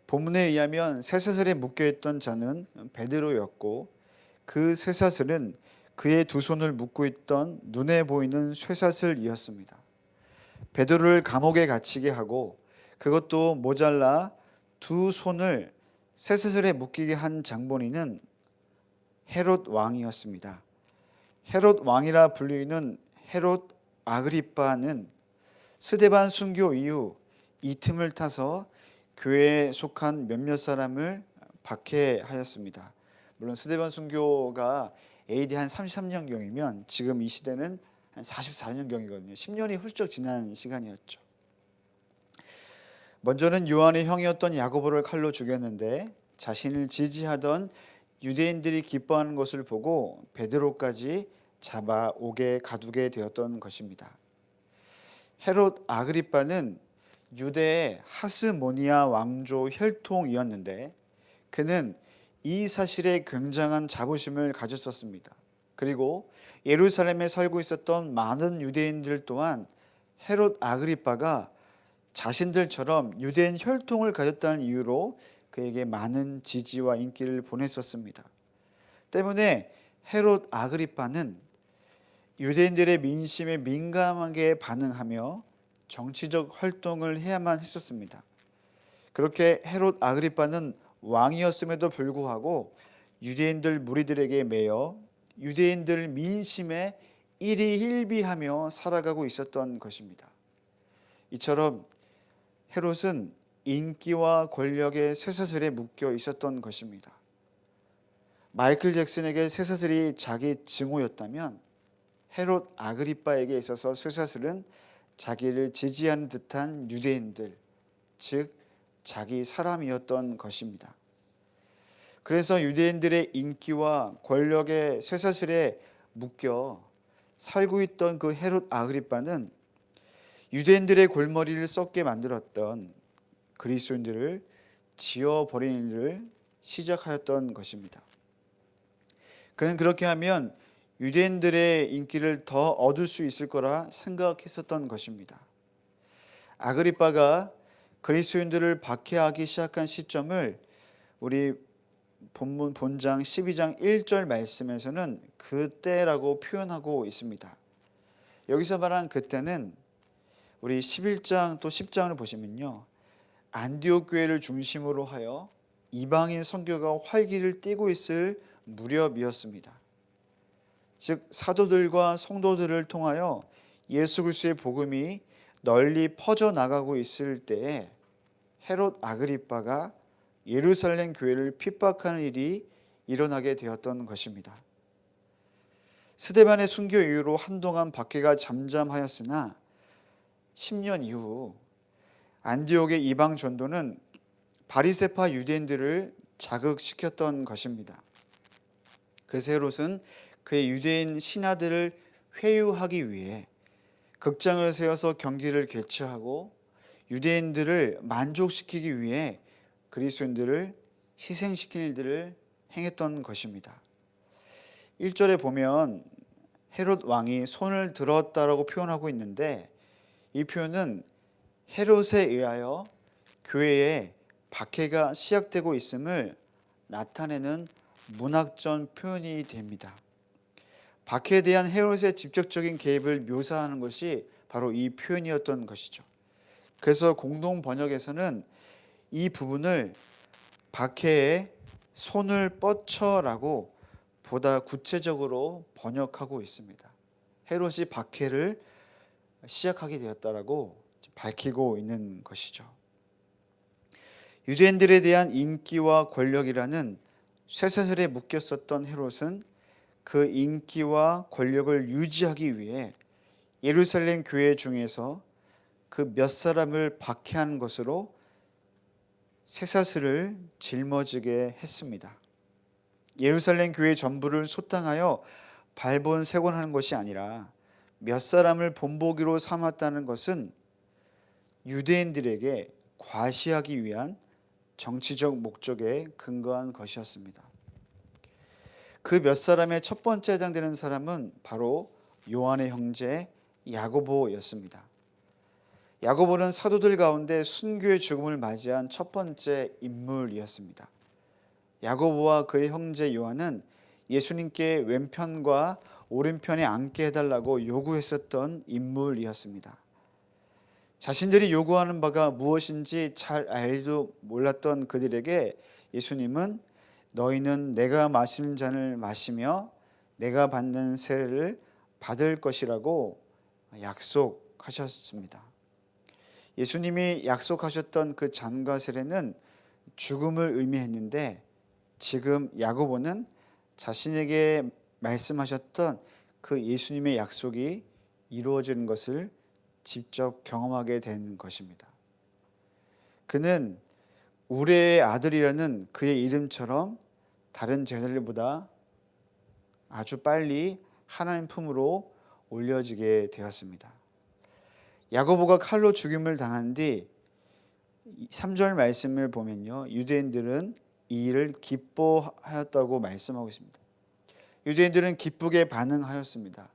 본문에 의하면 쇠사슬에 묶여있던 자는 베드로였고 그 쇠사슬은 그의 두 손을 묶고 있던 눈에 보이는 쇠사슬이었습니다. 베드로를 감옥에 갇히게 하고 그것도 모자라 두 손을 쇠사슬에 묶이게 한 장본인은 헤롯 왕이었습니다. 헤롯 왕이라 불리는 헤롯 아그리빠는 스데반 순교 이후 이 틈을 타서 교회에 속한 몇몇 사람을 박해하였습니다. 물론 스데반 순교가 AD 한 33년경이면 지금 이 시대는 한 44년경이거든요. 10년이 훌쩍 지난 시간이었죠. 먼저는 요한의 형이었던 야고보를 칼로 죽였는데 자신을 지지하던 유대인들이 기뻐하는 것을 보고 베드로까지 잡아 옥에 가두게 되었던 것입니다. 헤롯 아그리빠는 유대의 하스모니아 왕조 혈통이었는데 그는 이 사실에 굉장한 자부심을 가졌었습니다. 그리고 예루살렘에 살고 있었던 많은 유대인들 또한 헤롯 아그리빠가 자신들처럼 유대인 혈통을 가졌다는 이유로 그에게 많은 지지와 인기를 보냈었습니다. 때문에 헤롯 아그리빠는 유대인들의 민심에 민감하게 반응하며 정치적 활동을 해야만 했었습니다. 그렇게 헤롯 아그리빠는 왕이었음에도 불구하고 유대인들 무리들에게 매여 유대인들 민심에 일희일비하며 살아가고 있었던 것입니다. 이처럼 헤롯은 인기와 권력의 쇠사슬에 묶여 있었던 것입니다. 마이클 잭슨에게 쇠사슬이 자기 증오였다면 헤롯 아그리빠에게 있어서 쇠사슬은 자기를 지지하는 듯한 유대인들, 즉 자기 사람이었던 것입니다. 그래서 유대인들의 인기와 권력의 쇠사슬에 묶여 살고 있던 그 헤롯 아그리빠는 유대인들의 골머리를 썩게 만들었던 그리스도인들을 지어버리는 일을 시작하였던 것입니다. 그는 그렇게 하면 유대인들의 인기를 더 얻을 수 있을 거라 생각했었던 것입니다. 아그리빠가 그리스도인들을 박해하기 시작한 시점을 우리 본문 본장 12장 1절 말씀에서는 그때라고 표현하고 있습니다. 여기서 말한 그때는 우리 11장 또 10장을 보시면요, 안디옥 교회를 중심으로 하여 이방인 선교가 활기를 띠고 있을 무렵이었습니다. 즉 사도들과 성도들을 통하여 예수 그리스도의 복음이 널리 퍼져나가고 있을 때에 헤롯 아그리빠가 예루살렘 교회를 핍박하는 일이 일어나게 되었던 것입니다. 스데반의 순교 이후로 한동안 박해가 잠잠하였으나 10년 이후 안디옥의 이방 전도는 바리새파 유대인들을 자극시켰던 것입니다. 그래서 헤롯은 그의 유대인 신하들을 회유하기 위해 극장을 세워서 경기를 개최하고 유대인들을 만족시키기 위해 그리스도인들을 희생시키는 일들을 행했던 것입니다. 1절에 보면 헤롯 왕이 손을 들었다라고 표현하고 있는데 이 표현은 헤롯에 의하여 교회에 박해가 시작되고 있음을 나타내는 문학적 표현이 됩니다. 박해에 대한 헤롯의 직접적인 개입을 묘사하는 것이 바로 이 표현이었던 것이죠. 그래서 공동 번역에서는 이 부분을 박해에 손을 뻗쳐라고 보다 구체적으로 번역하고 있습니다. 헤롯이 박해를 시작하게 되었다라고 밝히고 있는 것이죠. 유대인들에 대한 인기와 권력이라는 쇠사슬에 묶였었던 헤롯은 그 인기와 권력을 유지하기 위해 예루살렘 교회 중에서 그 몇 사람을 박해한 것으로 쇠사슬을 짊어지게 했습니다. 예루살렘 교회 전부를 소탕하여 발본색원하는 것이 아니라 몇 사람을 본보기로 삼았다는 것은 유대인들에게 과시하기 위한 정치적 목적에 근거한 것이었습니다. 그 몇 사람의 첫 번째 해당되는 사람은 바로 요한의 형제 야고보였습니다. 야고보는 사도들 가운데 순교의 죽음을 맞이한 첫 번째 인물이었습니다. 야고보와 그의 형제 요한은 예수님께 왼편과 오른편에 앉게 해달라고 요구했었던 인물이었습니다. 자신들이 요구하는 바가 무엇인지 잘 알지도 몰랐던 그들에게 예수님은 너희는 내가 마시는 잔을 마시며 내가 받는 세례를 받을 것이라고 약속하셨습니다. 예수님이 약속하셨던 그 잔과 세례는 죽음을 의미했는데 지금 야고보는 자신에게 말씀하셨던 그 예수님의 약속이 이루어지는 것을 직접 경험하게 된 것입니다. 그는 우레의 아들이라는 그의 이름처럼 다른 제자들보다 아주 빨리 하나님 품으로 올려지게 되었습니다. 야고보가 칼로 죽임을 당한 뒤 3절 말씀을 보면요, 유대인들은 이 일을 기뻐하였다고 말씀하고 있습니다. 유대인들은 기쁘게 반응하였습니다.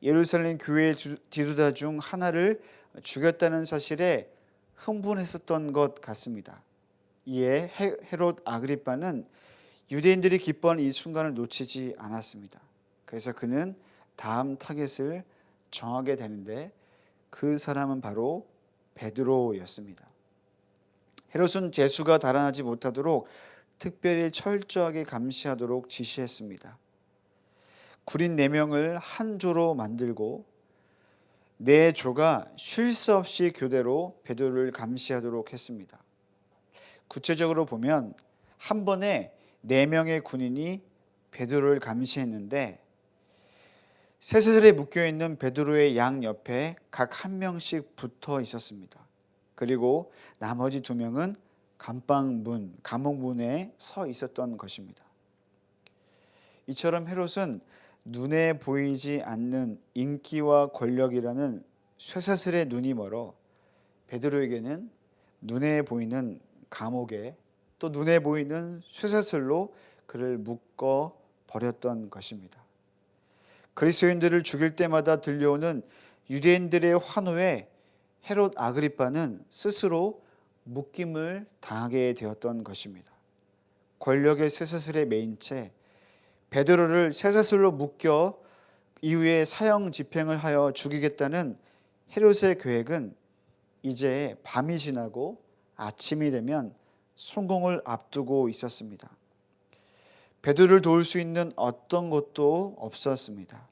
예루살렘 교회 지도자 중 하나를 죽였다는 사실에 흥분했었던 것 같습니다. 이에 헤롯 아그리빠는 유대인들이 기뻐하는 이 순간을 놓치지 않았습니다. 그래서 그는 다음 타겟을 정하게 되는데 그 사람은 바로 베드로였습니다. 헤롯은 재수가 달아나지 못하도록 특별히 철저하게 감시하도록 지시했습니다. 군인 4명을 한 조로 만들고 4조가 쉴 새 없이 교대로 베드로를 감시하도록 했습니다. 구체적으로 보면 한 번에 4명의 군인이 베드로를 감시했는데 쇠사슬에 묶여있는 베드로의 양 옆에 각 1명씩 붙어 있었습니다. 그리고 나머지 2명은 감방문, 감옥 문에 서 있었던 것입니다. 이처럼 헤롯은 눈에 보이지 않는 인기와 권력이라는 쇠사슬에 눈이 멀어 베드로에게는 눈에 보이는 감옥에 또 눈에 보이는 쇠사슬로 그를 묶어 버렸던 것입니다. 그리스도인들을 죽일 때마다 들려오는 유대인들의 환호에 헤롯 아그리빠는 스스로 묶임을 당하게 되었던 것입니다. 권력의 쇠사슬에 매인 채 베드로를 쇠사슬로 묶여 이후에 사형 집행을 하여 죽이겠다는 헤롯의 계획은 이제 밤이 지나고 아침이 되면 성공을 앞두고 있었습니다. 베드로를 도울 수 있는 어떤 것도 없었습니다.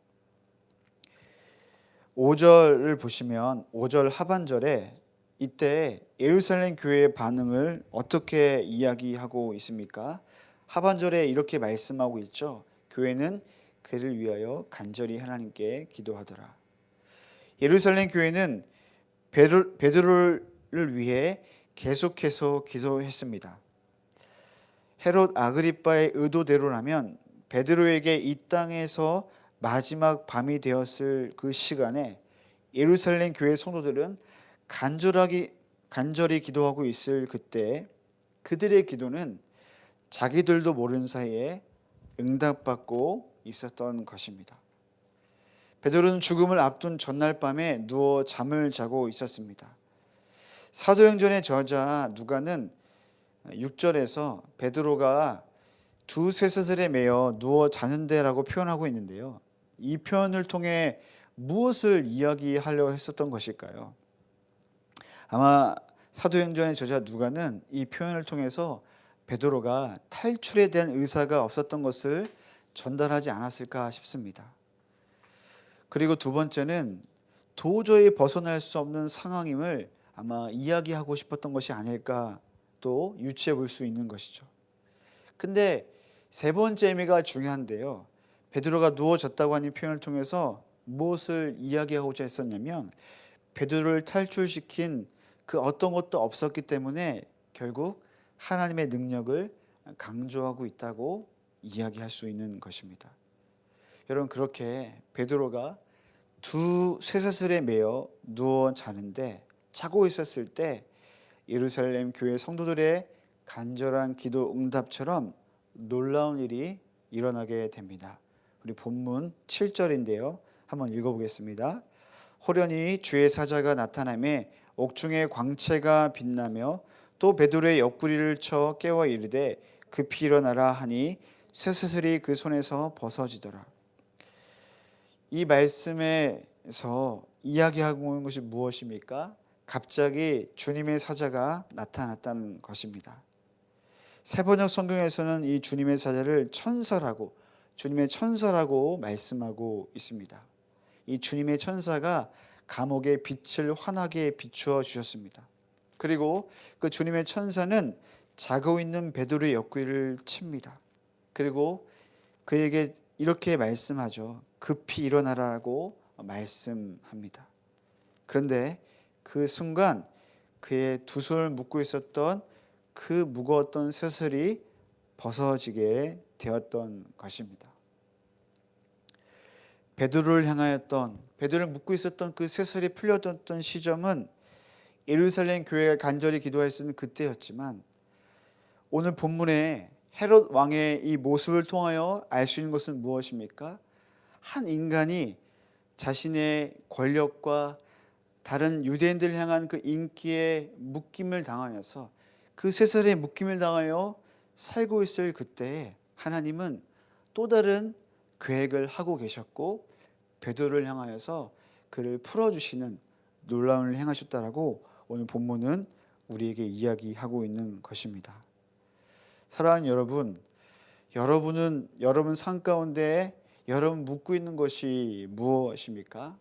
5절을 보시면 5절 하반절에 이때 예루살렘 교회의 반응을 어떻게 이야기하고 있습니까? 하반절에 이렇게 말씀하고 있죠. 교회는 그를 위하여 간절히 하나님께 기도하더라. 예루살렘 교회는 베드로를 위해 계속해서 기도했습니다. 헤롯 아그리빠의 의도대로라면 베드로에게 이 땅에서 마지막 밤이 되었을 그 시간에 예루살렘 교회 성도들은 간절히 기도하고 있을 그때 그들의 기도는 자기들도 모르는 사이에 응답받고 있었던 것입니다. 베드로는 죽음을 앞둔 전날 밤에 누워 잠을 자고 있었습니다. 사도행전의 저자 누가는 6절에서 베드로가 두 쇠사슬에 매여 누워 자는데라고 표현하고 있는데요. 이 표현을 통해 무엇을 이야기하려고 했었던 것일까요? 아마 사도행전의 저자 누가는 이 표현을 통해서 베드로가 탈출에 대한 의사가 없었던 것을 전달하지 않았을까 싶습니다. 그리고 두 번째는 도저히 벗어날 수 없는 상황임을 아마 이야기하고 싶었던 것이 아닐까 또 유추해 볼 수 있는 것이죠. 근데 세 번째 의미가 중요한데요. 베드로가 누워졌다고 하는 표현을 통해서 무엇을 이야기하고자 했었냐면 베드로를 탈출시킨 그 어떤 것도 없었기 때문에 결국 하나님의 능력을 강조하고 있다고 이야기할 수 있는 것입니다. 여러분, 그렇게 베드로가 두 쇠사슬에 매여 누워 자고 있었을 때 예루살렘 교회 성도들의 간절한 기도 응답처럼 놀라운 일이 일어나게 됩니다. 우리 본문 7절인데요. 한번 읽어보겠습니다. 호련히 주의 사자가 나타나매 옥중의 광채가 빛나며 또 베드로의 옆구리를 쳐 깨워 이르되 급히 일어나라 하니 쇠사슬이 그 손에서 벗어지더라. 이 말씀에서 이야기하고 있는 것이 무엇입니까? 갑자기 주님의 사자가 나타났다는 것입니다. 세번역 성경에서는 이 주님의 사자를 천사라고, 주님의 천사라고 말씀하고 있습니다. 이 주님의 천사가 감옥의 빛을 환하게 비추어 주셨습니다. 그리고 그 주님의 천사는 자고 있는 베드로의 옆구리를 칩니다. 그리고 그에게 이렇게 말씀하죠. 급히 일어나라고 말씀합니다. 그런데 그 순간 그의 두 손을 묶고 있었던 그 무거웠던 쇠슬이 벗어지게 되었던 것입니다. 베드로를 묶고 있었던 그 쇠슬이 풀려졌던 시점은 예루살렘 교회가 간절히 기도했던 그때였지만, 오늘 본문에 헤롯 왕의 이 모습을 통하여 알 수 있는 것은 무엇입니까? 한 인간이 자신의 권력과 다른 유대인들을 향한 그 인기에 묶임을 당하여서, 그 쇠슬에 묶임을 당하여 살고 있을 그때에 하나님은 또 다른 계획을 하고 계셨고 베드로를 향하여서 그를 풀어주시는 놀라운 일을 행하셨다라고 오늘 본문은 우리에게 이야기하고 있는 것입니다. 사랑하는 여러분, 여러분은 여러분 삶 가운데 여러분 묻고 있는 것이 무엇입니까?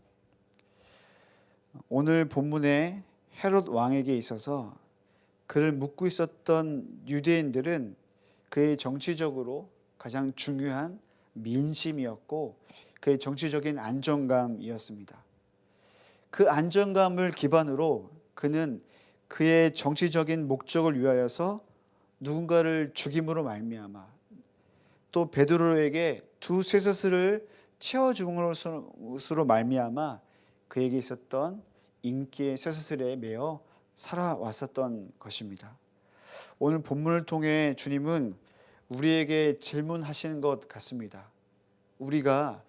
오늘 본문에 헤롯 왕에게 있어서 그를 묻고 있었던 유대인들은 그의 정치적으로 가장 중요한 민심이었고 그의 정치적인 안정감이었습니다. 그 안정감을 기반으로 그는 그의 정치적인 목적을 위하여서 누군가를 죽임으로 말미암아 또 베드로에게 두 쇠사슬을 채워줌으로 말미암아 그에게 있었던 인기의 쇠사슬에 매여 살아왔었던 것입니다. 오늘 본문을 통해 주님은 우리에게 질문하시는 것 같습니다. 우리가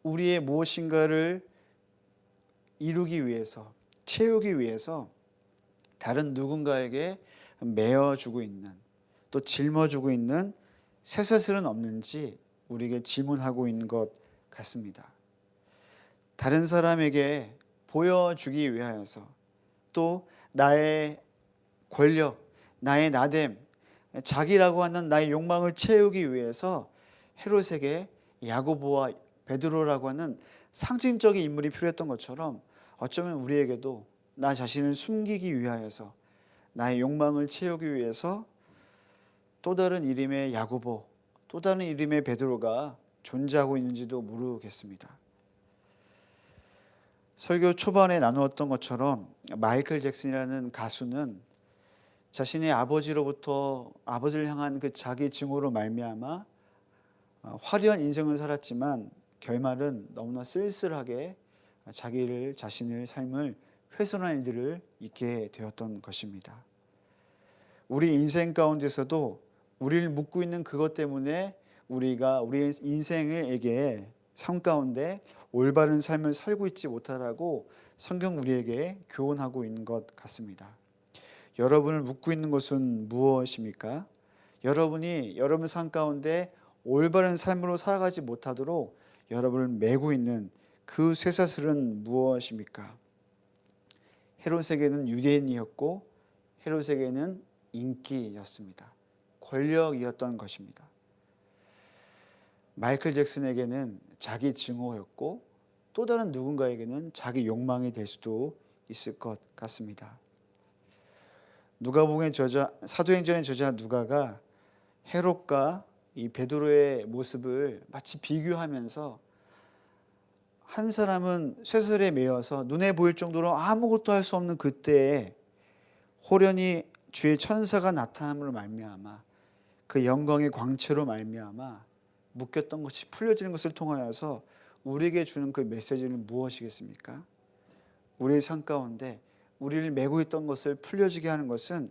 우리의 무엇인가를 이루기 위해서, 채우기 위해서 다른 누군가에게 매어주고 있는, 또 짊어주고 있는 쇠사슬은 없는지 우리에게 질문하고 있는 것 같습니다. 다른 사람에게 보여주기 위하여서, 또 나의 권력, 나의 나됨, 자기라고 하는 나의 욕망을 채우기 위해서 헤롯에게 야고보와 베드로라고 하는 상징적인 인물이 필요했던 것처럼 어쩌면 우리에게도 나 자신을 숨기기 위하여서, 나의 욕망을 채우기 위해서 또 다른 이름의 야고보, 또 다른 이름의 베드로가 존재하고 있는지도 모르겠습니다. 설교 초반에 나누었던 것처럼 마이클 잭슨이라는 가수는 자신의 아버지로부터 아버지를 향한 그 자기 증오로 말미암아 화려한 인생을 살았지만 결말은 너무나 쓸쓸하게 자신의 삶을 훼손한 일들을 있게 되었던 것입니다. 우리 인생 가운데서도 우리를 묶고 있는 그것 때문에 우리가 우리의 인생에게 삶 가운데 올바른 삶을 살고 있지 못하라고 성경 우리에게 교훈하고 있는 것 같습니다. 여러분을 묶고 있는 것은 무엇입니까? 여러분이 여러분 삶 가운데 올바른 삶으로 살아가지 못하도록 여러분을 메고 있는 그 쇠사슬은 무엇입니까? 헤롯에게는 유대인이었고 헤롯에게는 인기였습니다. 권력이었던 것입니다. 마이클 잭슨에게는 자기 증오였고 또 다른 누군가에게는 자기 욕망이 될 수도 있을 것 같습니다. 누가복음의 저자, 사도행전의 저자 누가가 헤롯과 이 베드로의 모습을 마치 비교하면서 한 사람은 쇠설에 매여서 눈에 보일 정도로 아무것도 할 수 없는 그때에 호련히 주의 천사가 나타남으로 말미암아 그 영광의 광채로 말미암아 묶였던 것이 풀려지는 것을 통하여서 우리에게 주는 그 메시지는 무엇이겠습니까? 우리의 삶 가운데 우리를 메고 있던 것을 풀려지게 하는 것은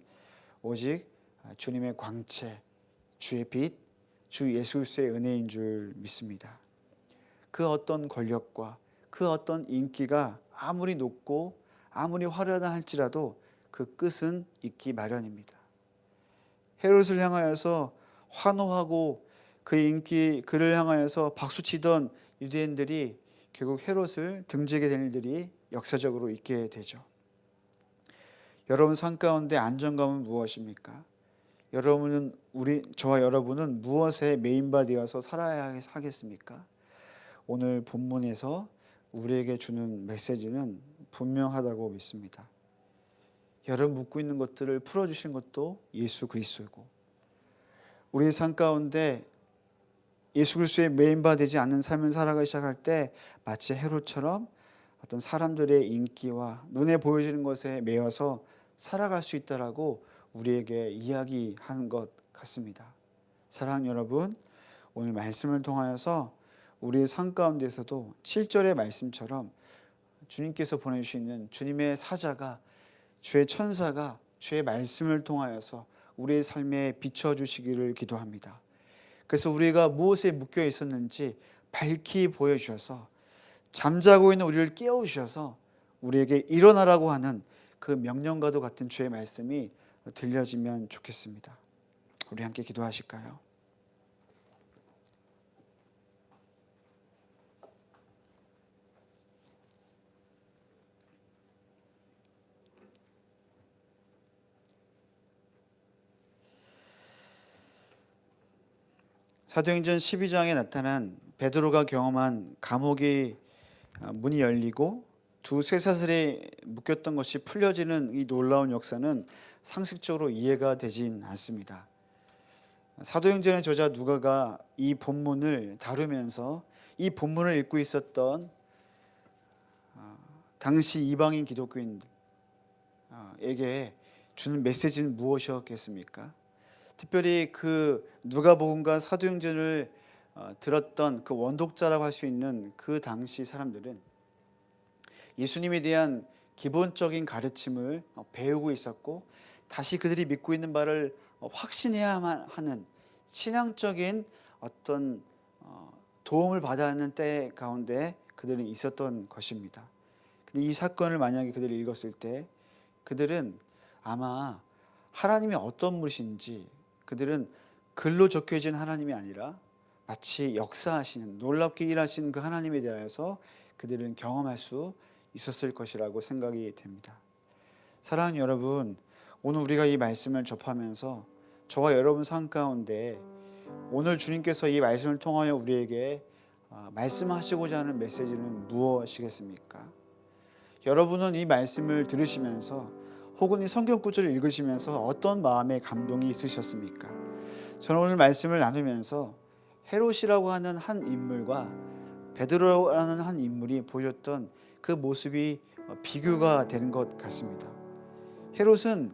오직 주님의 광채, 주의 빛, 주 예수 그리스도의 은혜인 줄 믿습니다. 그 어떤 권력과 그 어떤 인기가 아무리 높고 아무리 화려하다 할지라도 그 끝은 있기 마련입니다. 헤롯을 향하여서 환호하고 그 인기 그를 향하여서 박수치던 유대인들이 결국 헤롯을 등지게 된 일들이 역사적으로 있게 되죠. 여러분 삶 가운데 안정감은 무엇입니까? 저와 여러분은 무엇에 메인바되어서 살아야 하겠습니까? 오늘 본문에서 우리에게 주는 메시지는 분명하다고 믿습니다. 여러분 묻고 있는 것들을 풀어주신 것도 예수 그리스도이고, 우리의 삶 가운데 예수 그리스도의 메인바되지 않는 삶을 살아가기 시작할 때 마치 헤롯처럼 어떤 사람들의 인기와 눈에 보여지는 것에 매여서 살아갈 수 있다라고 우리에게 이야기하는 것 같습니다. 사랑하는 여러분, 오늘 말씀을 통하여서 우리의 삶 가운데서도 7절의 말씀처럼 주님께서 보내주시는 주님의 사자가, 주의 천사가 주의 말씀을 통하여서 우리의 삶에 비춰주시기를 기도합니다. 그래서 우리가 무엇에 묶여 있었는지 밝히 보여주셔서 잠자고 있는 우리를 깨우셔서 우리에게 일어나라고 하는 그 명령과도 같은 주의 말씀이 들려지면 좋겠습니다. 우리 함께 기도하실까요? 사도행전 12장에 나타난 베드로가 경험한 감옥의 문이 열리고 두 쇠사슬에 묶였던 것이 풀려지는 이 놀라운 역사는 상식적으로 이해가 되진 않습니다. 사도행전의 저자 누가가 이 본문을 다루면서 이 본문을 읽고 있었던 당시 이방인 기독교인에게 주는 메시지는 무엇이었겠습니까? 특별히 그 누가복음과 사도행전을 들었던 그 원독자라고 할 수 있는 그 당시 사람들은 예수님에 대한 기본적인 가르침을 배우고 있었고, 다시 그들이 믿고 있는 바를 확신해야만 하는 신앙적인 어떤 도움을 받아야 하는 때 가운데 그들은 있었던 것입니다. 근데 이 사건을 만약에 그들이 읽었을 때 그들은 아마 하나님이 어떤 분이신지, 그들은 글로 적혀진 하나님이 아니라 마치 역사하시는, 놀랍게 일하시는 그 하나님에 대하여서 그들은 경험할 수 있었을 것이라고 생각이 됩니다. 사랑하는 여러분, 오늘 우리가 이 말씀을 접하면서 저와 여러분 삶 가운데 오늘 주님께서 이 말씀을 통하여 우리에게 말씀하시고자 하는 메시지는 무엇이겠습니까? 여러분은 이 말씀을 들으시면서 혹은 이 성경 구절을 읽으시면서 어떤 마음의 감동이 있으셨습니까? 저는 오늘 말씀을 나누면서 헤롯이라고 하는 한 인물과 베드로라는 한 인물이 보였던 그 모습이 비교가 되는 것 같습니다. 헤롯은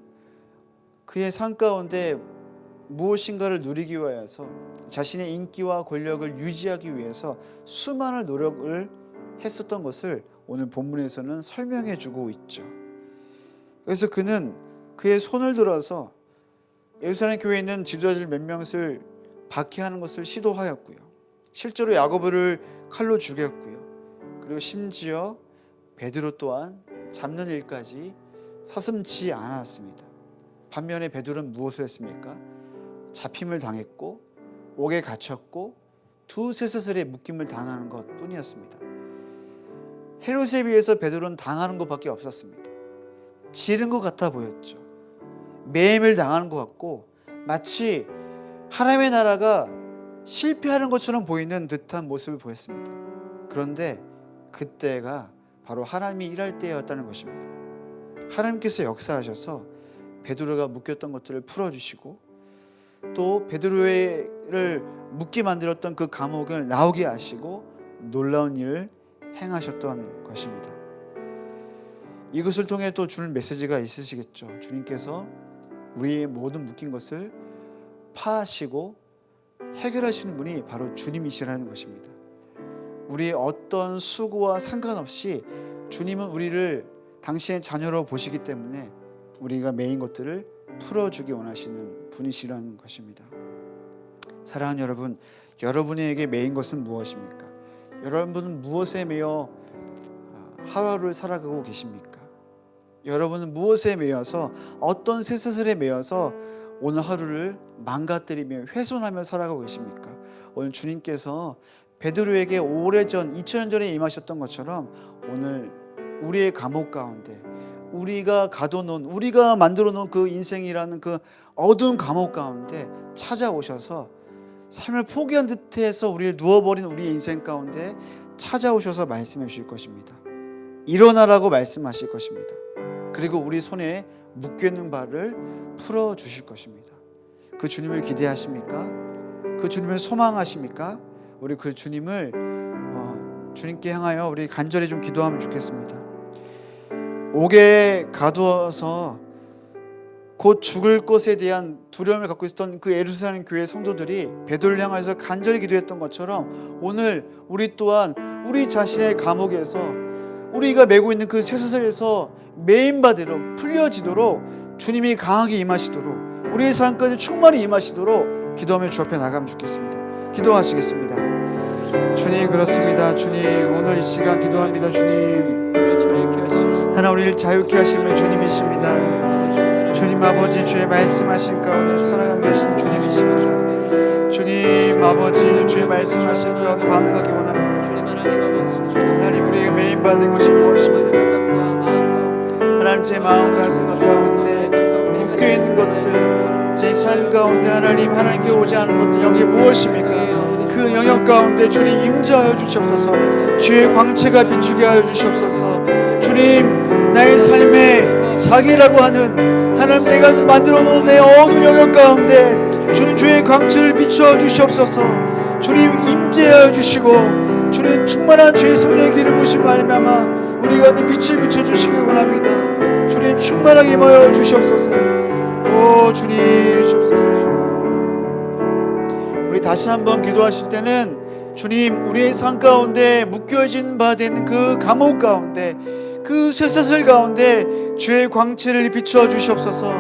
그의 삶 가운데 무엇인가를 누리기 위해서, 자신의 인기와 권력을 유지하기 위해서 수많은 노력을 했었던 것을 오늘 본문에서는 설명해 주고 있죠. 그래서 그는 그의 손을 들어서 예루살렘 교회에 있는 지도자들 몇 명을 박해하는 것을 시도하였고요. 실제로 야고보를 칼로 죽였고요. 그리고 심지어 베드로 또한 잡는 일까지 서슴지 않았습니다. 반면에 베드로는 무엇을 했습니까? 잡힘을 당했고 옥에 갇혔고 두세 사슬에 묶임을 당하는 것 뿐이었습니다. 헤롯에 비해서 베드로는 당하는 것밖에 없었습니다. 지른 것 같아 보였죠. 매임을 당하는 것 같고 마치 하나님의 나라가 실패하는 것처럼 보이는 듯한 모습을 보였습니다. 그런데 그때가 바로 하나님이 일할 때였다는 것입니다. 하나님께서 역사하셔서 베드로가 묶였던 것들을 풀어주시고 또 베드로를 묶게 만들었던 그 감옥을 나오게 하시고 놀라운 일을 행하셨던 것입니다. 이것을 통해 또 줄 메시지가 있으시겠죠. 주님께서 우리의 모든 묶인 것을 파하시고 해결하시는 분이 바로 주님이시라는 것입니다. 우리의 어떤 수고와 상관없이 주님은 우리를 당신의 자녀로 보시기 때문에 우리가 매인 것들을 풀어주기 원하시는 분이시라는 것입니다. 사랑하는 여러분, 여러분에게 매인 것은 무엇입니까? 여러분은 무엇에 매여 하루를 살아가고 계십니까? 여러분은 무엇에 매여서, 어떤 쇠사슬에 매여서 오늘 하루를 망가뜨리며 훼손하며 살아가고 계십니까? 오늘 주님께서 베드로에게 오래전 2000년 전에 임하셨던 것처럼 오늘 우리의 감옥 가운데, 우리가 가둬놓은, 우리가 만들어 놓은 그 인생이라는 그 어두운 감옥 가운데 찾아오셔서 삶을 포기한 듯해서 우리를 누워버린 우리의 인생 가운데 찾아오셔서 말씀해 주실 것입니다. 일어나라고 말씀하실 것입니다. 그리고 우리 손에 묶여있는 바를 풀어주실 것입니다. 그 주님을 기대하십니까? 그 주님을 소망하십니까? 우리 그 주님을 주님께 향하여 우리 간절히 좀 기도하면 좋겠습니다. 옥에 가두어서 곧 죽을 것에 대한 두려움을 갖고 있었던 그 예루살렘 교회 성도들이 베드로를 향해서 간절히 기도했던 것처럼 오늘 우리 또한 우리 자신의 감옥에서, 우리가 메고 있는 그 쇠사슬에서 메인 바대로 풀려지도록 주님이 강하게 임하시도록, 우리의 삶까지 충만히 임하시도록 기도하며 주 앞에 나가면 좋겠습니다. 기도하시겠습니다. 주님, 그렇습니다. 주님, 오늘 이 시간 기도합니다. 주님, 하나 우리를 자유케 하시는 주님이십니다. 주님 아버지, 주의 말씀하신 가운데 살아가게 하신 주님이십니다. 주님 아버지, 주의 말씀하신 가운데 반응하기 원합니다. 하나님, 우리에게 메인 받은 것이 무엇입니까? 하나님, 제 마음과 생각 가운데 묶여있는 것들, 제 삶 가운데 하나님께 오지 않은 것들, 여기 무엇입니까? 그 영역 가운데 주님 임재하여 주시옵소서. 주의 광채가 비추게 하여 주시옵소서. 주님, 나의 삶에 자기라고 하는 하나님, 내가 만들어 놓은 내 어두운 영역 가운데 주님 주의 광채를 비추어 주시옵소서. 주님 임재하여 주시고 주님 충만한 주의 성령의 기름 부으심 말미암아 우리 가운데 빛을 비춰 주시기 원합니다. 주님 충만하게 임하여 주시옵소서. 오 주님 주옵소서. 우리 다시 한번 기도하실 때는 주님, 우리의 삶 가운데 묶여진 바 된 그 감옥 가운데, 그 쇠사슬 가운데 주의 광채를 비추어 주시옵소서.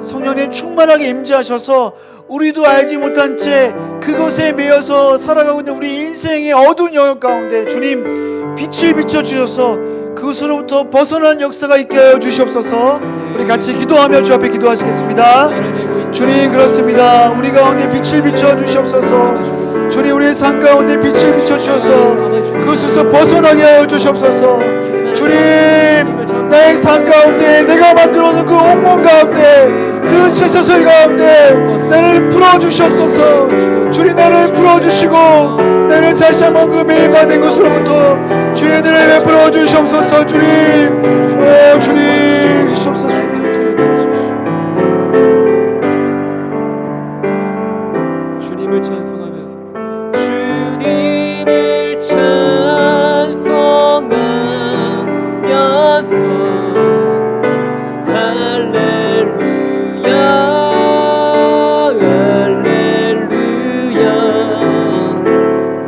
성령님 충만하게 임재하셔서 우리도 알지 못한 채 그것에 매여서 살아가고 있는 우리 인생의 어두운 영역 가운데 주님 빛을 비춰 주셔서 그것으로부터 벗어나는 역사가 있게 하여 주시옵소서. 우리 같이 기도하며 주 앞에 기도하시겠습니다. 주님, 그렇습니다. 우리 가운데 빛을 비춰 주시옵소서. 주님, 우리의 삶 가운데 빛을 비춰 주셔서 그것에서 벗어나게 하여 주시옵소서. 주님, 나의 삶 가운데 내가 만들어 놓은 그 옥문 가운데, 그 쇠사슬 가운데 나를 풀어주시옵소서. 주님, 나를 풀어주시고 나를 다시 한번 그 매일받은 것으로부터 주의 은혜를 베풀어 주시옵소서. 주님, 오 주님 주시옵소서. 주님을 찬송하면서 주님을 찬송하면서 할렐루야 할렐루야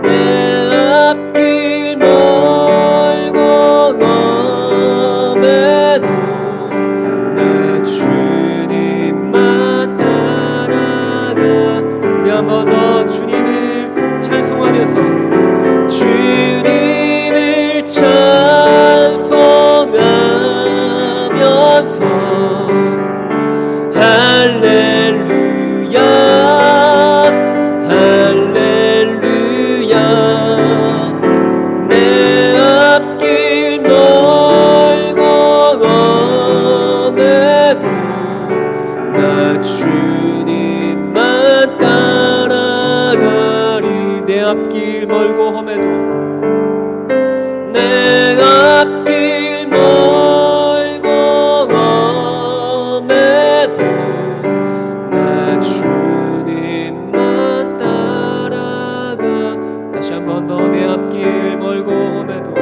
내 앞길 멀고 험해도 내 주님만 따라가. 우리 한 번 더 주님을 찬송하면서 주님을 찬송하면서 할렐루야 할렐루야 내 앞길 멀고 험해도 나 주님만 따라가리. 내 앞길 멀고 험해도, 내 앞길 멀고 험해도 나 주님만 따라가. 다시 한 번 더, 내 앞길 멀고 험해도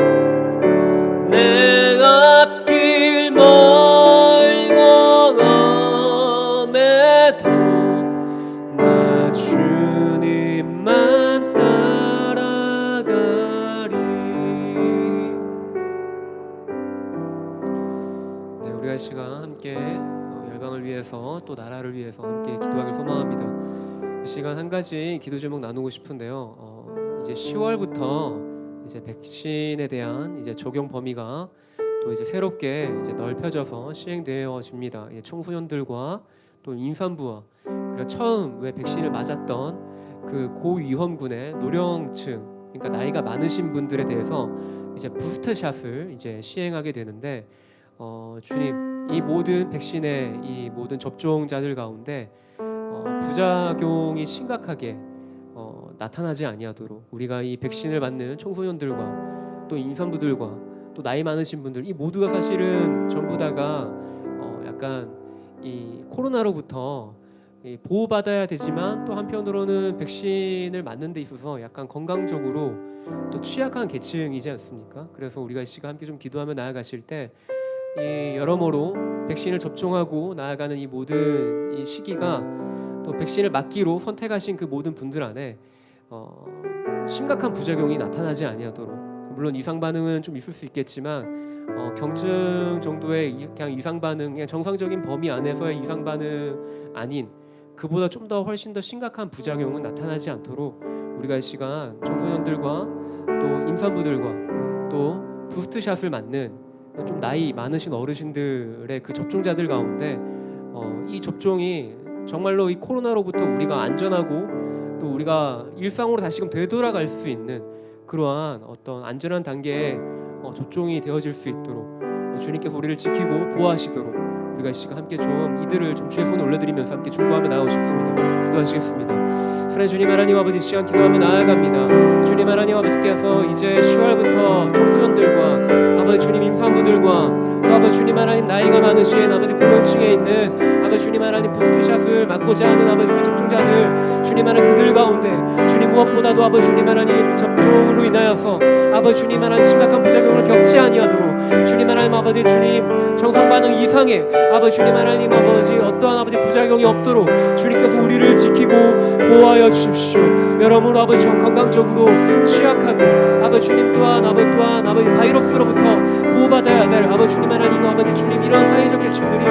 위해서 함께 기도하길 소망합니다. 이 시간 한 가지 기도 제목 나누고 싶은데요. 이제 10월부터 이제 백신에 대한 이제 적용 범위가 또 이제 새롭게 이제 넓혀져서 시행되어집니다. 청소년들과 또 임산부와 그리고 처음 왜 백신을 맞았던 그 고위험군의 노령층, 그러니까 나이가 많으신 분들에 대해서 이제 부스터샷을 이제 시행하게 되는데, 주님, 이 모든 백신의 이 모든 접종자들 가운데 부작용이 심각하게 나타나지 아니하도록 우리가 이 백신을 맞는 청소년들과 또 임산부들과 또 나이 많으신 분들, 이 모두가 사실은 전부 다가 약간 이 코로나로부터 보호받아야 되지만 또 한편으로는 백신을 맞는 데 있어서 약간 건강적으로 또 취약한 계층이지 않습니까? 그래서 우리가 이 시간 함께 좀 기도하며 나아가실 때 이 여러모로 백신을 접종하고 나아가는 이 모든 이 시기가 또 백신을 맞기로 선택하신 그 모든 분들 안에 심각한 부작용이 나타나지 아니하도록, 물론 이상 반응은 좀 있을 수 있겠지만 경증 정도의 그냥 이상 반응, 그냥 정상적인 범위 안에서의 이상 반응 아닌 그보다 좀 더 훨씬 더 심각한 부작용은 나타나지 않도록 우리가 이 시간 청소년들과 또 임산부들과 또 부스트샷을 맞는 좀 나이 많으신 어르신들의 그 접종자들 가운데 이 접종이 정말로 이 코로나로부터 우리가 안전하고 또 우리가 일상으로 다시금 되돌아갈 수 있는 그러한 어떤 안전한 단계에 접종이 되어질 수 있도록 주님께서 우리를 지키고 보호하시도록 우리가 이 시간 함께 좀 이들을 좀 주의 손에 올려드리면서 함께 중보하며 나아가고 싶습니다. 기도하시겠습니다. 사랑하는 주님 하나님 아버지, 시간 기도하며 나아갑니다. 주님 하나님 아버지께서 이제 10월부터 청소년들과 아버지 주님 임산부들과 또 아버지 주님 하나님 나이가 많으신 아버지 고령층에 있는 아버지 주님 하나님 부스트샷을 맞고자 하는 아버지 그 접종자들, 주님 하나님 그들 가운데 주님 무엇보다도 아버지 주님 하나님 접종으로 인하여서 아버지 주님 하나님 심각한 부작용을 겪지 아니하도록 주님 하나님 아버지 주님 정상 반응 이상의 아버지 주님 하나님 아버지 어떠한 아버지 부작용이 없도록 주님께서 우리를 지키고 보호하여 주십시오. 여러모로 아버지 건강적으로 취약하고 아버지 주님 또한 아버지 바이러스로부터 보호받아야 될 아버지 주님 하나님 아버지 주님 이러한 사회적 계층들이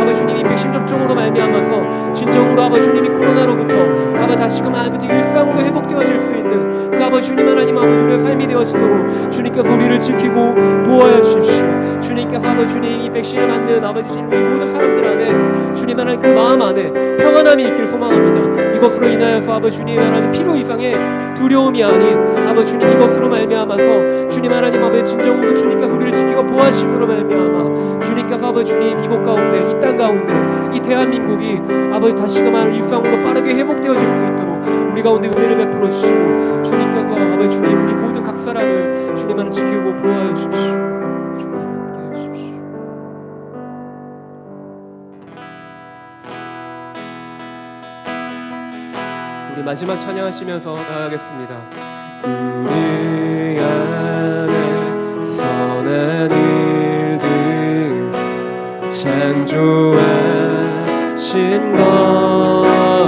아버지 주님이 백신 접종으로 말미암아서 진정으로 아버지 주님이 코로나로부터 아버지 다시금 아버지 일상으로 회복되어질 수 있는 그 아버지 주님 하나님 아버지 우리의 삶이 되어지도록 주님께서 우리를 지키고 보호하여 주십시오. 주님께서 아버지 주님 이 백신을 맞는 아버지 주님 이 모든 사람들 안에 주님 하나님 그 마음 안에 평안함이 있길 소망합니다. 이것으로 인하여서 아버지 주님 하나님 필요 이상의 두려움이 아닌 아버지 주님 이것으로 말미암아서 주님 하나님 아버지 진정으로 주님께서 우리를 지키고 보호하심으로 말미암아 주님께서 아버지 주님 이곳 가운데 이 땅 가운데 이 대한민국이 아버지 다시금 일상으로 빠르게 회복되어질 수 있도록 우리 가운데 은혜를 베풀어 주시고 주님께서 아버지 주님 우리 모든 각 사람을 주님 하나님 지키고 보호하여 주십시오. 주님 함께해 주십시오. 우리 마지막 찬양하시면서 나아가겠습니다. 우리 안에 선한 일들 창조하신 거룩하니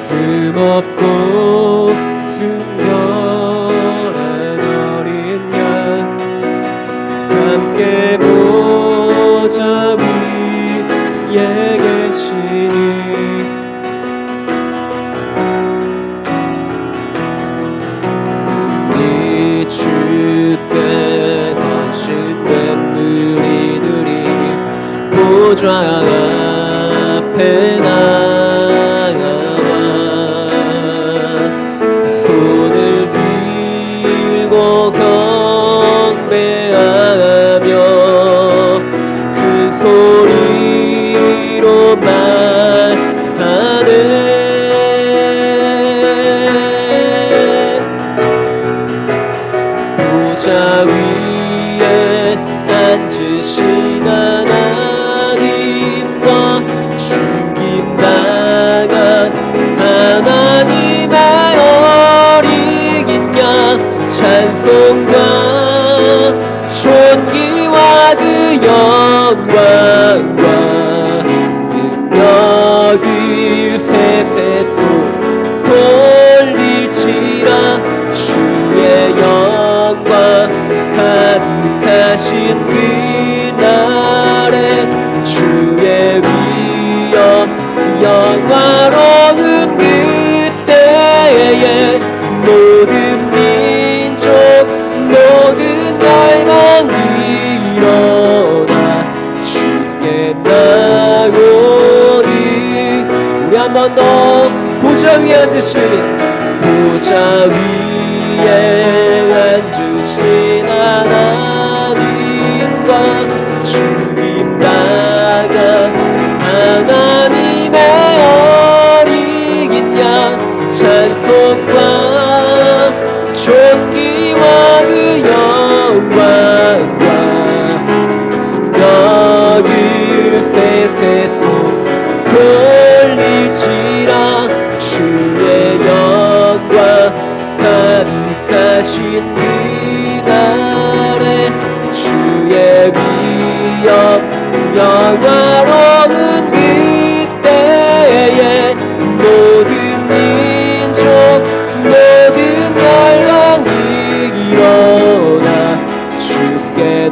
흠없고 순결한 어린 양 함께 보좌 위에 계시니 이 주께 거신된 무리들이 보좌 앞에 나아가 손을 들고 경배하며 큰 소리로 말하네. 보좌 위에 앉으신 하나님과 죽임당한 하나님의 어린 양 찬송과 존귀와 그 영광과 능력을 세세토 돌릴지라 주의 영광 가득하신 그날에 주의 위엄 영화로운 그때에 모든 민족 모든 열방이 일어나 주께 나오리. 우리 한 번 더 보좌 위에 앉으신 보좌 위에 앉으신 하나님과 주님 나가 하나님의 어린 양 찬송과 존귀와 그 영광과 여길 세세토 돌릴지라. 주의 영광 가득하신 그날에 주의 위엄 영화로운 그때에 모든 민족 모든 열방이 일어나 주께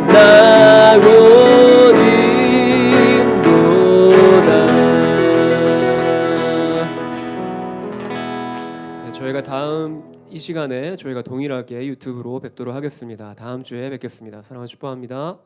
나오는도다. 저희가 다음 이 시간에 저희가 동일하게 유튜브로 뵙도록 하겠습니다. 다음 주에 뵙겠습니다. 사랑을 축복합니다.